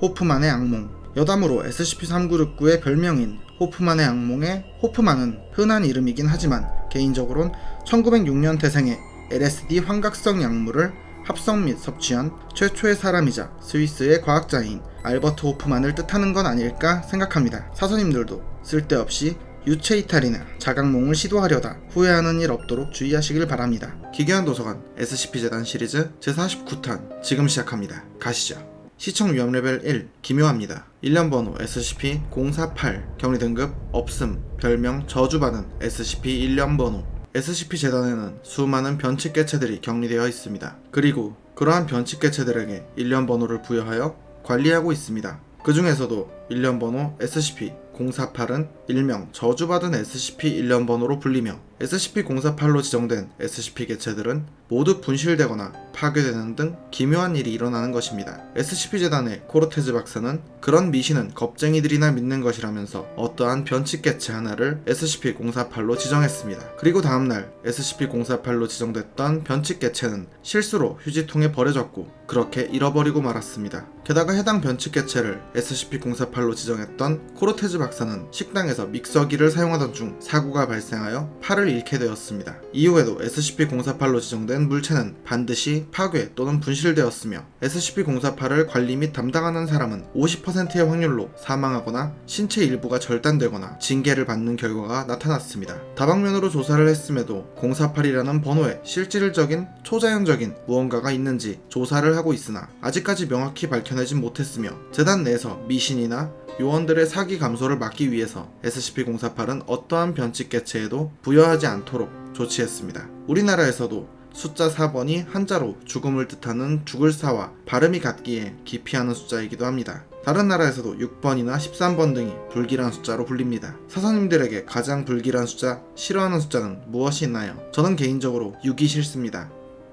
호프만의 악몽. 여담으로 SCP-3969의 별명인 호프만의 악몽의 호프만은 흔한 이름이긴 하지만 개인적으론 1906년 태생의 LSD 환각성 약물을 합성 및 섭취한 최초의 사람이자 스위스의 과학자인 알버트 호프만을 뜻하는 건 아닐까 생각합니다. 사서님들도 쓸데없이 유체 이탈이나 자각몽을 시도하려다 후회하는 일 없도록 주의하시길 바랍니다. 기괴한 도서관 SCP-재단 시리즈 제49탄 지금 시작합니다. 가시죠. 시청 위험 레벨 1 기묘합니다. 일련 번호 SCP-048 격리 등급 없음 별명 저주받은 SCP 일련 번호 SCP-재단에는 수많은 변칙 개체들이 격리되어 있습니다. 그리고 그러한 변칙 개체들에게 일련 번호를 부여하여 관리하고 있습니다. 그 중에서도 일련 번호 SCP-048은 일명 저주받은 SCP 일련 번호로 불리며 SCP-048로 지정된 SCP 개체들은 모두 분실되거나 파괴되는 등 기묘한 일이 일어나는 것입니다. SCP-재단의 코르테즈 박사는 그런 미신은 겁쟁이들이나 믿는 것이라면서 어떠한 변칙 개체 하나를 SCP-048로 지정했습니다. 그리고 다음날 SCP-048로 지정됐던 변칙 개체는 실수로 휴지통에 버려졌고 그렇게 잃어버리고 말았습니다. 게다가 해당 변칙 개체를 SCP-048로 지정했던 코르테즈 박사는 식당에서 믹서기를 사용하던 중 사고가 발생하여 팔을 잃게 되었습니다. 이후에도 SCP-048로 지정된 물체는 반드시 파괴 또는 분실되었으며 SCP-048을 관리 및 담당하는 사람은 50%의 확률로 사망하거나 신체 일부가 절단되거나 징계를 받는 결과가 나타났습니다. 다방면으로 조사를 했음에도 048이라는 번호에 실질적인 초자연적인 무언가가 있는지 조사를 하고 있으나 아직까지 명확히 밝혀내진 못했으며 재단 내에서 미신이나 요원들의 사기 감소를 막기 위해서 SCP-048은 어떠한 변칙 개체에도 부여하지 않도록 조치했습니다. 우리나라에서도 숫자 4번이 한자로 죽음을 뜻하는 죽을사와 발음이 같기에 기피하는 숫자이기도 합니다. 다른 나라에서도 6번이나 13번 등이 불길한 숫자로 불립니다. 사서님들에게 가장 불길한 숫자, 싫어하는 숫자는 무엇이 있나요? 저는 개인적으로 6이 싫습니다.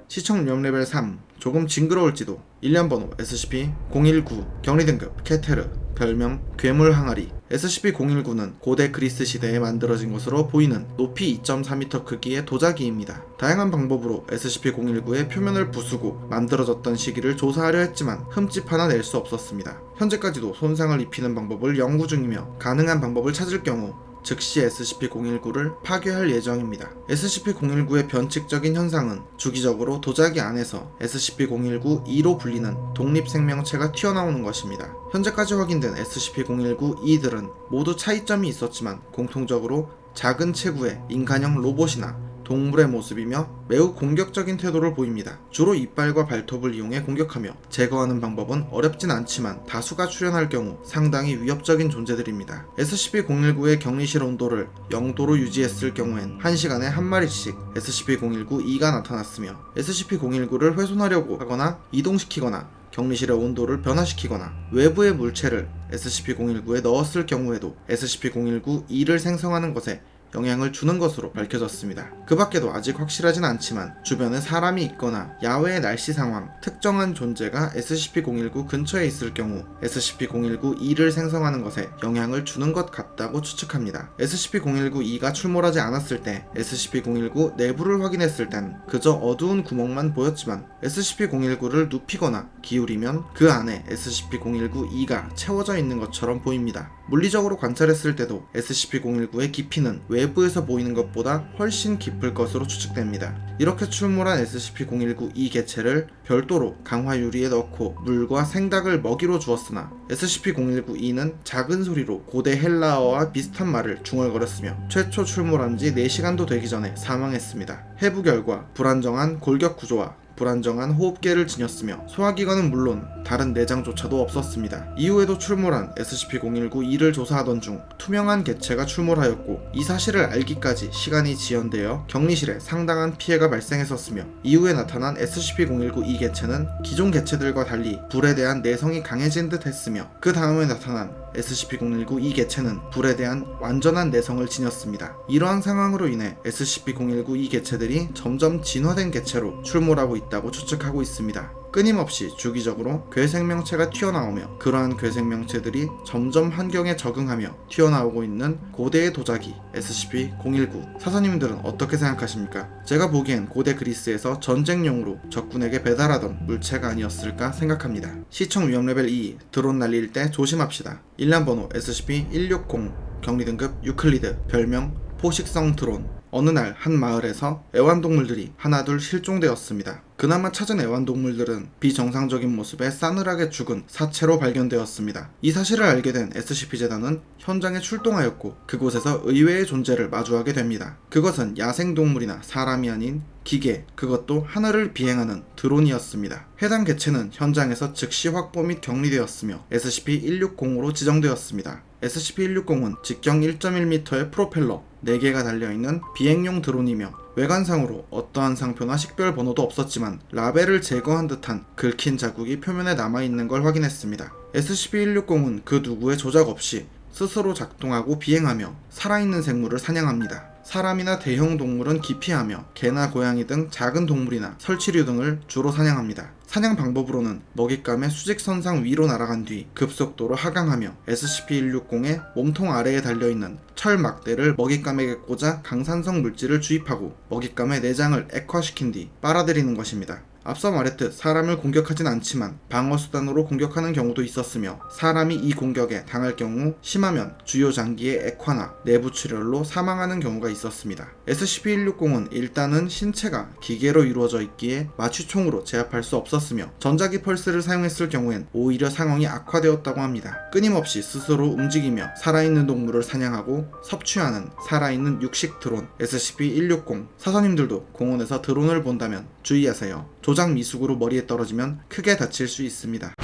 시청 위험 레벨 3 조금 징그러울지도. 일련 번호 SCP-019 경리 등급 케테르 별명 괴물 항아리. SCP-019는 고대 그리스 시대에 만들어진 것으로 보이는 높이 2.4m 크기의 도자기입니다. 다양한 방법으로 SCP-019의 표면을 부수고 만들어졌던 시기를 조사하려 했지만 흠집 하나 낼 수 없었습니다. 현재까지도 손상을 입히는 방법을 연구 중이며 가능한 방법을 찾을 경우 즉시 SCP-019를 파괴할 예정입니다. SCP-019의 변칙적인 현상은 주기적으로 도자기 안에서 SCP-019-2로 불리는 독립생명체가 튀어나오는 것입니다. 현재까지 확인된 SCP-019-2들은 모두 차이점이 있었지만 공통적으로 작은 체구의 인간형 로봇이나 동물의 모습이며 매우 공격적인 태도를 보입니다. 주로 이빨과 발톱을 이용해 공격하며 제거하는 방법은 어렵진 않지만 다수가 출현할 경우 상당히 위협적인 존재들입니다. SCP-019의 격리실 온도를 0도로 유지했을 경우엔 1시간에 한 마리씩 SCP-019-2가 나타났으며 SCP-019를 훼손하려고 하거나 이동시키거나 격리실의 온도를 변화시키거나 외부의 물체를 SCP-019에 넣었을 경우에도 SCP-019-2를 생성하는 것에 영향을 주는 것으로 밝혀졌습니다. 그 밖에도 아직 확실하진 않지만 주변에 사람이 있거나 야외의 날씨 상황, 특정한 존재가 SCP-019 근처에 있을 경우 SCP-019-2를 생성하는 것에 영향을 주는 것 같다고 추측합니다. SCP-019-2가 출몰하지 않았을 때 SCP-019 내부를 확인했을 땐 그저 어두운 구멍만 보였지만 SCP-019를 눕히거나 기울이면 그 안에 SCP-019-2가 채워져 있는 것처럼 보입니다. 물리적으로 관찰했을 때도 SCP-019의 깊이는 외부에서 보이는 것보다 훨씬 깊을 것으로 추측됩니다. 이렇게 출몰한 SCP-019-2 개체를 별도로 강화 유리에 넣고 물과 생닭을 먹이로 주었으나 SCP-019-2는 작은 소리로 고대 헬라어와 비슷한 말을 중얼거렸으며 최초 출몰한 지 4시간도 되기 전에 사망했습니다. 해부 결과 불안정한 골격 구조와 불안정한 호흡기를 지녔으며 소화기관은 물론 다른 내장조차도 없었습니다. 이후에도 출몰한 SCP-019-2를 조사하던 중 투명한 개체가 출몰하였고 이 사실을 알기까지 시간이 지연되어 격리실에 상당한 피해가 발생했었으며 이후에 나타난 SCP-019-2 개체는 기존 개체들과 달리 불에 대한 내성이 강해진 듯 했으며 그 다음에 나타난 SCP-019-2 개체는 불에 대한 완전한 내성을 지녔습니다. 이러한 상황으로 인해 SCP-019-2 개체들이 점점 진화된 개체로 출몰하고 있다고 추측하고 있습니다. 끊임없이 주기적으로 괴생명체가 튀어나오며 그러한 괴생명체들이 점점 환경에 적응하며 튀어나오고 있는 고대의 도자기 SCP-019. 사사님들은 어떻게 생각하십니까? 제가 보기엔 고대 그리스에서 전쟁용으로 적군에게 배달하던 물체가 아니었을까 생각합니다. 시청 위험 레벨 2 드론 날릴 때 조심합시다. 일련 번호 SCP-160 격리 등급 유클리드 별명 포식성 드론. 어느 날 한 마을에서 애완동물들이 하나둘 실종되었습니다. 그나마 찾은 애완동물들은 비정상적인 모습에 싸늘하게 죽은 사체로 발견되었습니다. 이 사실을 알게 된 SCP-재단은 현장에 출동하였고 그곳에서 의외의 존재를 마주하게 됩니다. 그것은 야생동물이나 사람이 아닌 기계, 그것도 하늘을 비행하는 드론이었습니다. 해당 개체는 현장에서 즉시 확보 및 격리되었으며 SCP-160으로 지정되었습니다. SCP-160은 직경 1.1m의 프로펠러 4개가 달려있는 비행용 드론이며 외관상으로 어떠한 상표나 식별 번호도 없었지만 라벨을 제거한 듯한 긁힌 자국이 표면에 남아있는 걸 확인했습니다. SCP-160은 그 누구의 조작 없이 스스로 작동하고 비행하며 살아있는 생물을 사냥합니다. 사람이나 대형 동물은 기피하며 개나 고양이 등 작은 동물이나 설치류 등을 주로 사냥합니다. 사냥 방법으로는 먹잇감의 수직선상 위로 날아간 뒤 급속도로 하강하며 SCP-160의 몸통 아래에 달려있는 철 막대를 먹잇감에게 꽂아 강산성 물질을 주입하고 먹잇감의 내장을 액화시킨 뒤 빨아들이는 것입니다. 앞서 말했듯 사람을 공격하진 않지만 방어수단으로 공격하는 경우도 있었으며 사람이 이 공격에 당할 경우 심하면 주요 장기의 액화나 내부 출혈로 사망하는 경우가 있었습니다. SCP-160은 일단은 신체가 기계로 이루어져 있기에 마취총으로 제압할 수 없었으며 전자기 펄스를 사용했을 경우엔 오히려 상황이 악화되었다고 합니다. 끊임없이 스스로 움직이며 살아있는 동물을 사냥하고 섭취하는 살아있는 육식 드론 SCP-160. 사사님들도 공원에서 드론을 본다면 주의하세요. 조작 미숙으로 머리에 떨어지면 크게 다칠 수 있습니다.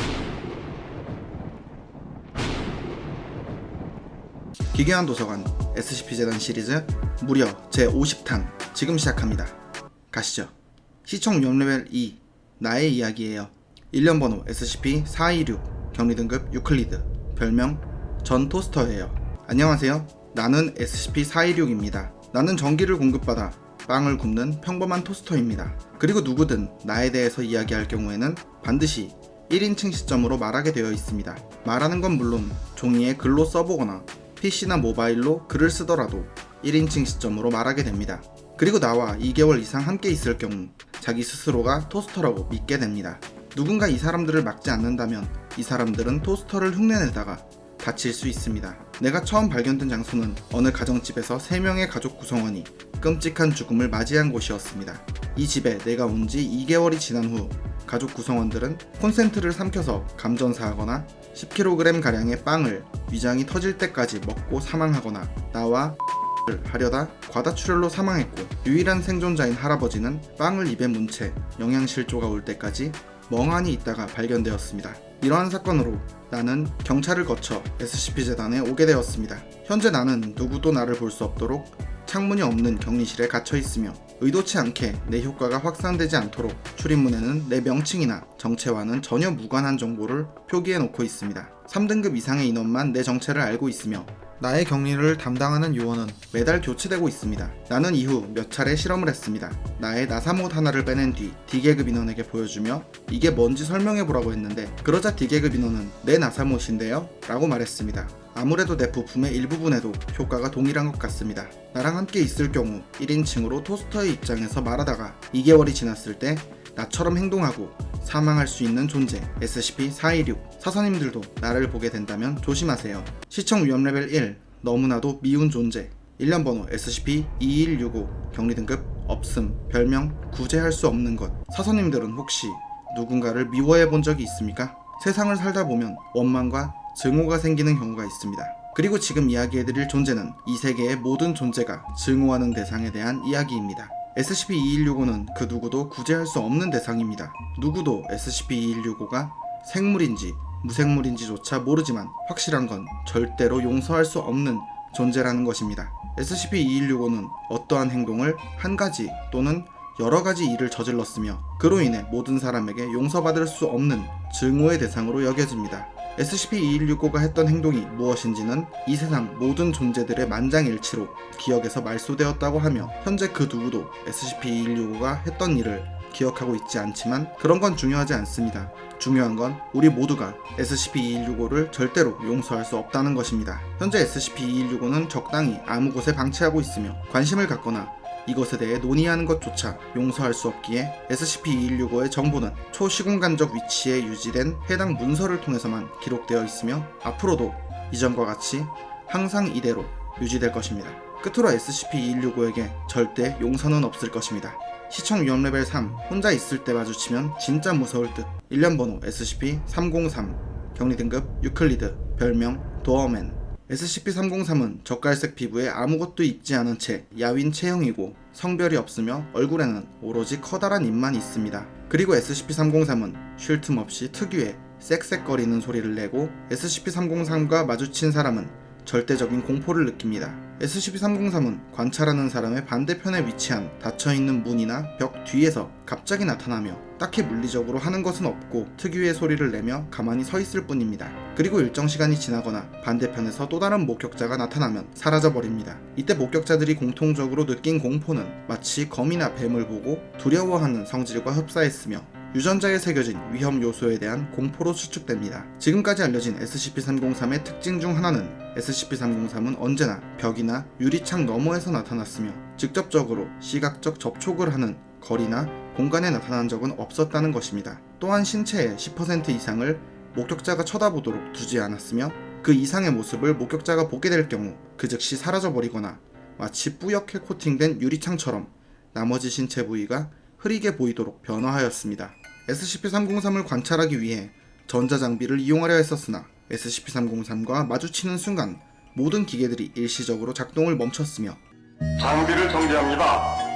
기괴한 도서관 SCP-재단 시리즈 무려 제50탄 지금 시작합니다. 가시죠. 시청 위험 레벨 2 나의 이야기예요. 일련 번호 SCP-426 격리 등급 유클리드 별명 전 토스터예요. 안녕하세요. 나는 SCP-426입니다. 나는 전기를 공급받아 빵을 굽는 평범한 토스터입니다. 그리고 누구든 나에 대해서 이야기할 경우에는 반드시 1인칭 시점으로 말하게 되어 있습니다. 말하는 건 물론 종이에 글로 써보거나 PC나 모바일로 글을 쓰더라도 1인칭 시점으로 말하게 됩니다. 그리고 나와 2개월 이상 함께 있을 경우 자기 스스로가 토스터라고 믿게 됩니다. 누군가 이 사람들을 막지 않는다면 이 사람들은 토스터를 흉내내다가 다칠 수 있습니다. 내가 처음 발견된 장소는 어느 가정집에서 3명의 가족 구성원이 끔찍한 죽음을 맞이한 곳이었습니다. 이 집에 내가 온 지 2개월이 지난 후 가족 구성원들은 콘센트를 삼켜서 감전사하거나 10kg가량의 빵을 위장이 터질 때까지 먹고 사망하거나 나와 를 하려다 과다출혈로 사망했고, 유일한 생존자인 할아버지는 빵을 입에 문 채 영양실조가 올 때까지 멍하니 있다가 발견되었습니다. 이러한 사건으로 나는 경찰을 거쳐 SCP-재단에 오게 되었습니다. 현재 나는 누구도 나를 볼 수 없도록 창문이 없는 격리실에 갇혀 있으며 의도치 않게 내 효과가 확산되지 않도록 출입문에는 내 명칭이나 정체와는 전혀 무관한 정보를 표기해 놓고 있습니다. 3등급 이상의 인원만 내 정체를 알고 있으며 나의 격리를 담당하는 요원은 매달 교체되고 있습니다. 나는 이후 몇 차례 실험을 했습니다. 나의 나사못 하나를 빼낸 뒤 D계급 인원에게 보여주며 이게 뭔지 설명해보라고 했는데, 그러자 D계급 인원은 내 나사못인데요? 라고 말했습니다. 아무래도 내 부품의 일부분에도 효과가 동일한 것 같습니다. 나랑 함께 있을 경우 1인칭으로 토스터의 입장에서 말하다가 2개월이 지났을 때 나처럼 행동하고 사망할 수 있는 존재 SCP-416. 사서님들도 나를 보게 된다면 조심하세요. 시청 위험 레벨 1. 너무나도 미운 존재. 일련 번호 SCP-2165. 격리 등급 없음. 별명 구제할 수 없는 것. 사서님들은 혹시 누군가를 미워해 본 적이 있습니까? 세상을 살다 보면 원망과 증오가 생기는 경우가 있습니다. 그리고 지금 이야기해드릴 존재는 이 세계의 모든 존재가 증오하는 대상에 대한 이야기입니다. SCP-2165는 그 누구도 구제할 수 없는 대상입니다. 누구도 SCP-2165가 생물인지 무생물인지조차 모르지만 확실한 건 절대로 용서할 수 없는 존재라는 것입니다. SCP-2165는 어떠한 행동을 한 가지 또는 여러 가지 일을 저질렀으며 그로 인해 모든 사람에게 용서받을 수 없는 증오의 대상으로 여겨집니다. SCP-2165가 했던 행동이 무엇인지는 이 세상 모든 존재들의 만장일치로 기억에서 말소되었다고 하며 현재 그 누구도 SCP-2165가 했던 일을 기억하고 있지 않지만 그런 건 중요하지 않습니다. 중요한 건 우리 모두가 SCP-2165를 절대로 용서할 수 없다는 것입니다. 현재 SCP-2165는 적당히 아무 곳에 방치하고 있으며 관심을 갖거나 이것에 대해 논의하는 것조차 용서할 수 없기에 SCP-2165의 정보는 초시공간적 위치에 유지된 해당 문서를 통해서만 기록되어 있으며 앞으로도 이전과 같이 항상 이대로 유지될 것입니다. 끝으로 SCP-2165에게 절대 용서는 없을 것입니다. 시청 위험 레벨 3. 혼자 있을 때 마주치면 진짜 무서울 듯. 일련 번호 SCP-303. 격리 등급 유클리드. 별명 도어맨. SCP-303은 젓갈색 피부에 아무것도 입지 않은 채 야윈 체형이고 성별이 없으며 얼굴에는 오로지 커다란 입만 있습니다. 그리고 SCP-303은 쉴 틈 없이 특유의 쌕쌕거리는 소리를 내고 SCP-303과 마주친 사람은 절대적인 공포를 느낍니다. SCP-303은 관찰하는 사람의 반대편에 위치한 닫혀있는 문이나 벽 뒤에서 갑자기 나타나며 딱히 물리적으로 하는 것은 없고 특유의 소리를 내며 가만히 서 있을 뿐입니다. 그리고 일정 시간이 지나거나 반대편에서 또 다른 목격자가 나타나면 사라져버립니다. 이때 목격자들이 공통적으로 느낀 공포는 마치 거미나 뱀을 보고 두려워하는 성질과 흡사했으며 유전자에 새겨진 위험 요소에 대한 공포로 추측됩니다. 지금까지 알려진 SCP-303의 특징 중 하나는 SCP-303은 언제나 벽이나 유리창 너머에서 나타났으며 직접적으로 시각적 접촉을 하는 거리나 공간에 나타난 적은 없었다는 것입니다. 또한 신체의 10% 이상을 목격자가 쳐다보도록 두지 않았으며 그 이상의 모습을 목격자가 보게 될 경우 그 즉시 사라져버리거나 마치 뿌옇게 코팅된 유리창처럼 나머지 신체 부위가 흐리게 보이도록 변화하였습니다. SCP-303을 관찰하기 위해 전자장비를 이용하려 했었으나 SCP-303과 마주치는 순간 모든 기계들이 일시적으로 작동을 멈췄으며 장비를 정지합니다.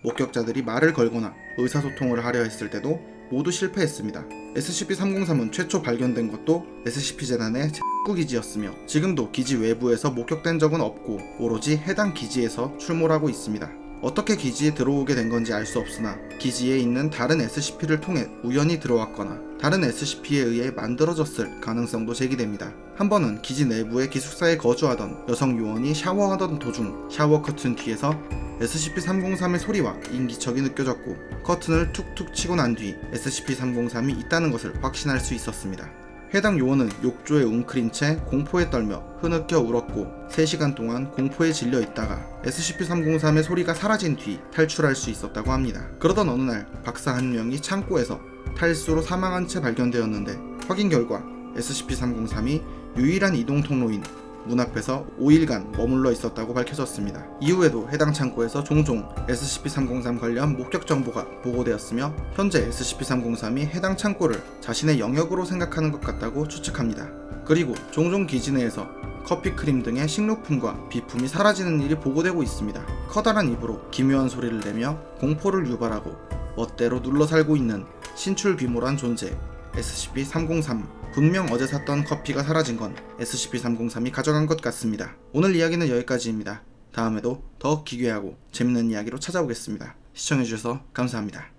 목격자들이 말을 걸거나 의사소통을 하려 했을 때도 모두 실패했습니다. SCP-303은 최초 발견된 것도 SCP-재단의 기지였으며 지금도 기지 외부에서 목격된 적은 없고 오로지 해당 기지에서 출몰하고 있습니다. 어떻게 기지에 들어오게 된 건지 알 수 없으나 기지에 있는 다른 SCP를 통해 우연히 들어왔거나 다른 SCP에 의해 만들어졌을 가능성도 제기됩니다. 한 번은 기지 내부의 기숙사에 거주하던 여성 요원이 샤워하던 도중 샤워 커튼 뒤에서 SCP-303의 소리와 인기척이 느껴졌고 커튼을 툭툭 치고 난 뒤 SCP-303이 있다는 것을 확신할 수 있었습니다. 해당 요원은 욕조에 웅크린 채 공포에 떨며 흐느껴 울었고 3시간 동안 공포에 질려 있다가 SCP-303의 소리가 사라진 뒤 탈출할 수 있었다고 합니다. 그러던 어느 날 박사 한 명이 창고에서 탈수로 사망한 채 발견되었는데 확인 결과 SCP-303이 유일한 이동 통로인 문 앞에서 5일간 머물러 있었다고 밝혀졌습니다. 이후에도 해당 창고에서 종종 SCP-303 관련 목격 정보가 보고되었으며 현재 SCP-303이 해당 창고를 자신의 영역으로 생각하는 것 같다고 추측합니다. 그리고 종종 기지 내에서 커피 크림 등의 식료품과 비품이 사라지는 일이 보고되고 있습니다. 커다란 입으로 기묘한 소리를 내며 공포를 유발하고 멋대로 눌러 살고 있는 신출비몰한 존재 SCP-303. 분명 어제 샀던 커피가 사라진 건 SCP-303이 가져간 것 같습니다. 오늘 이야기는 여기까지입니다. 다음에도 더 기괴하고 재밌는 이야기로 찾아오겠습니다. 시청해주셔서 감사합니다.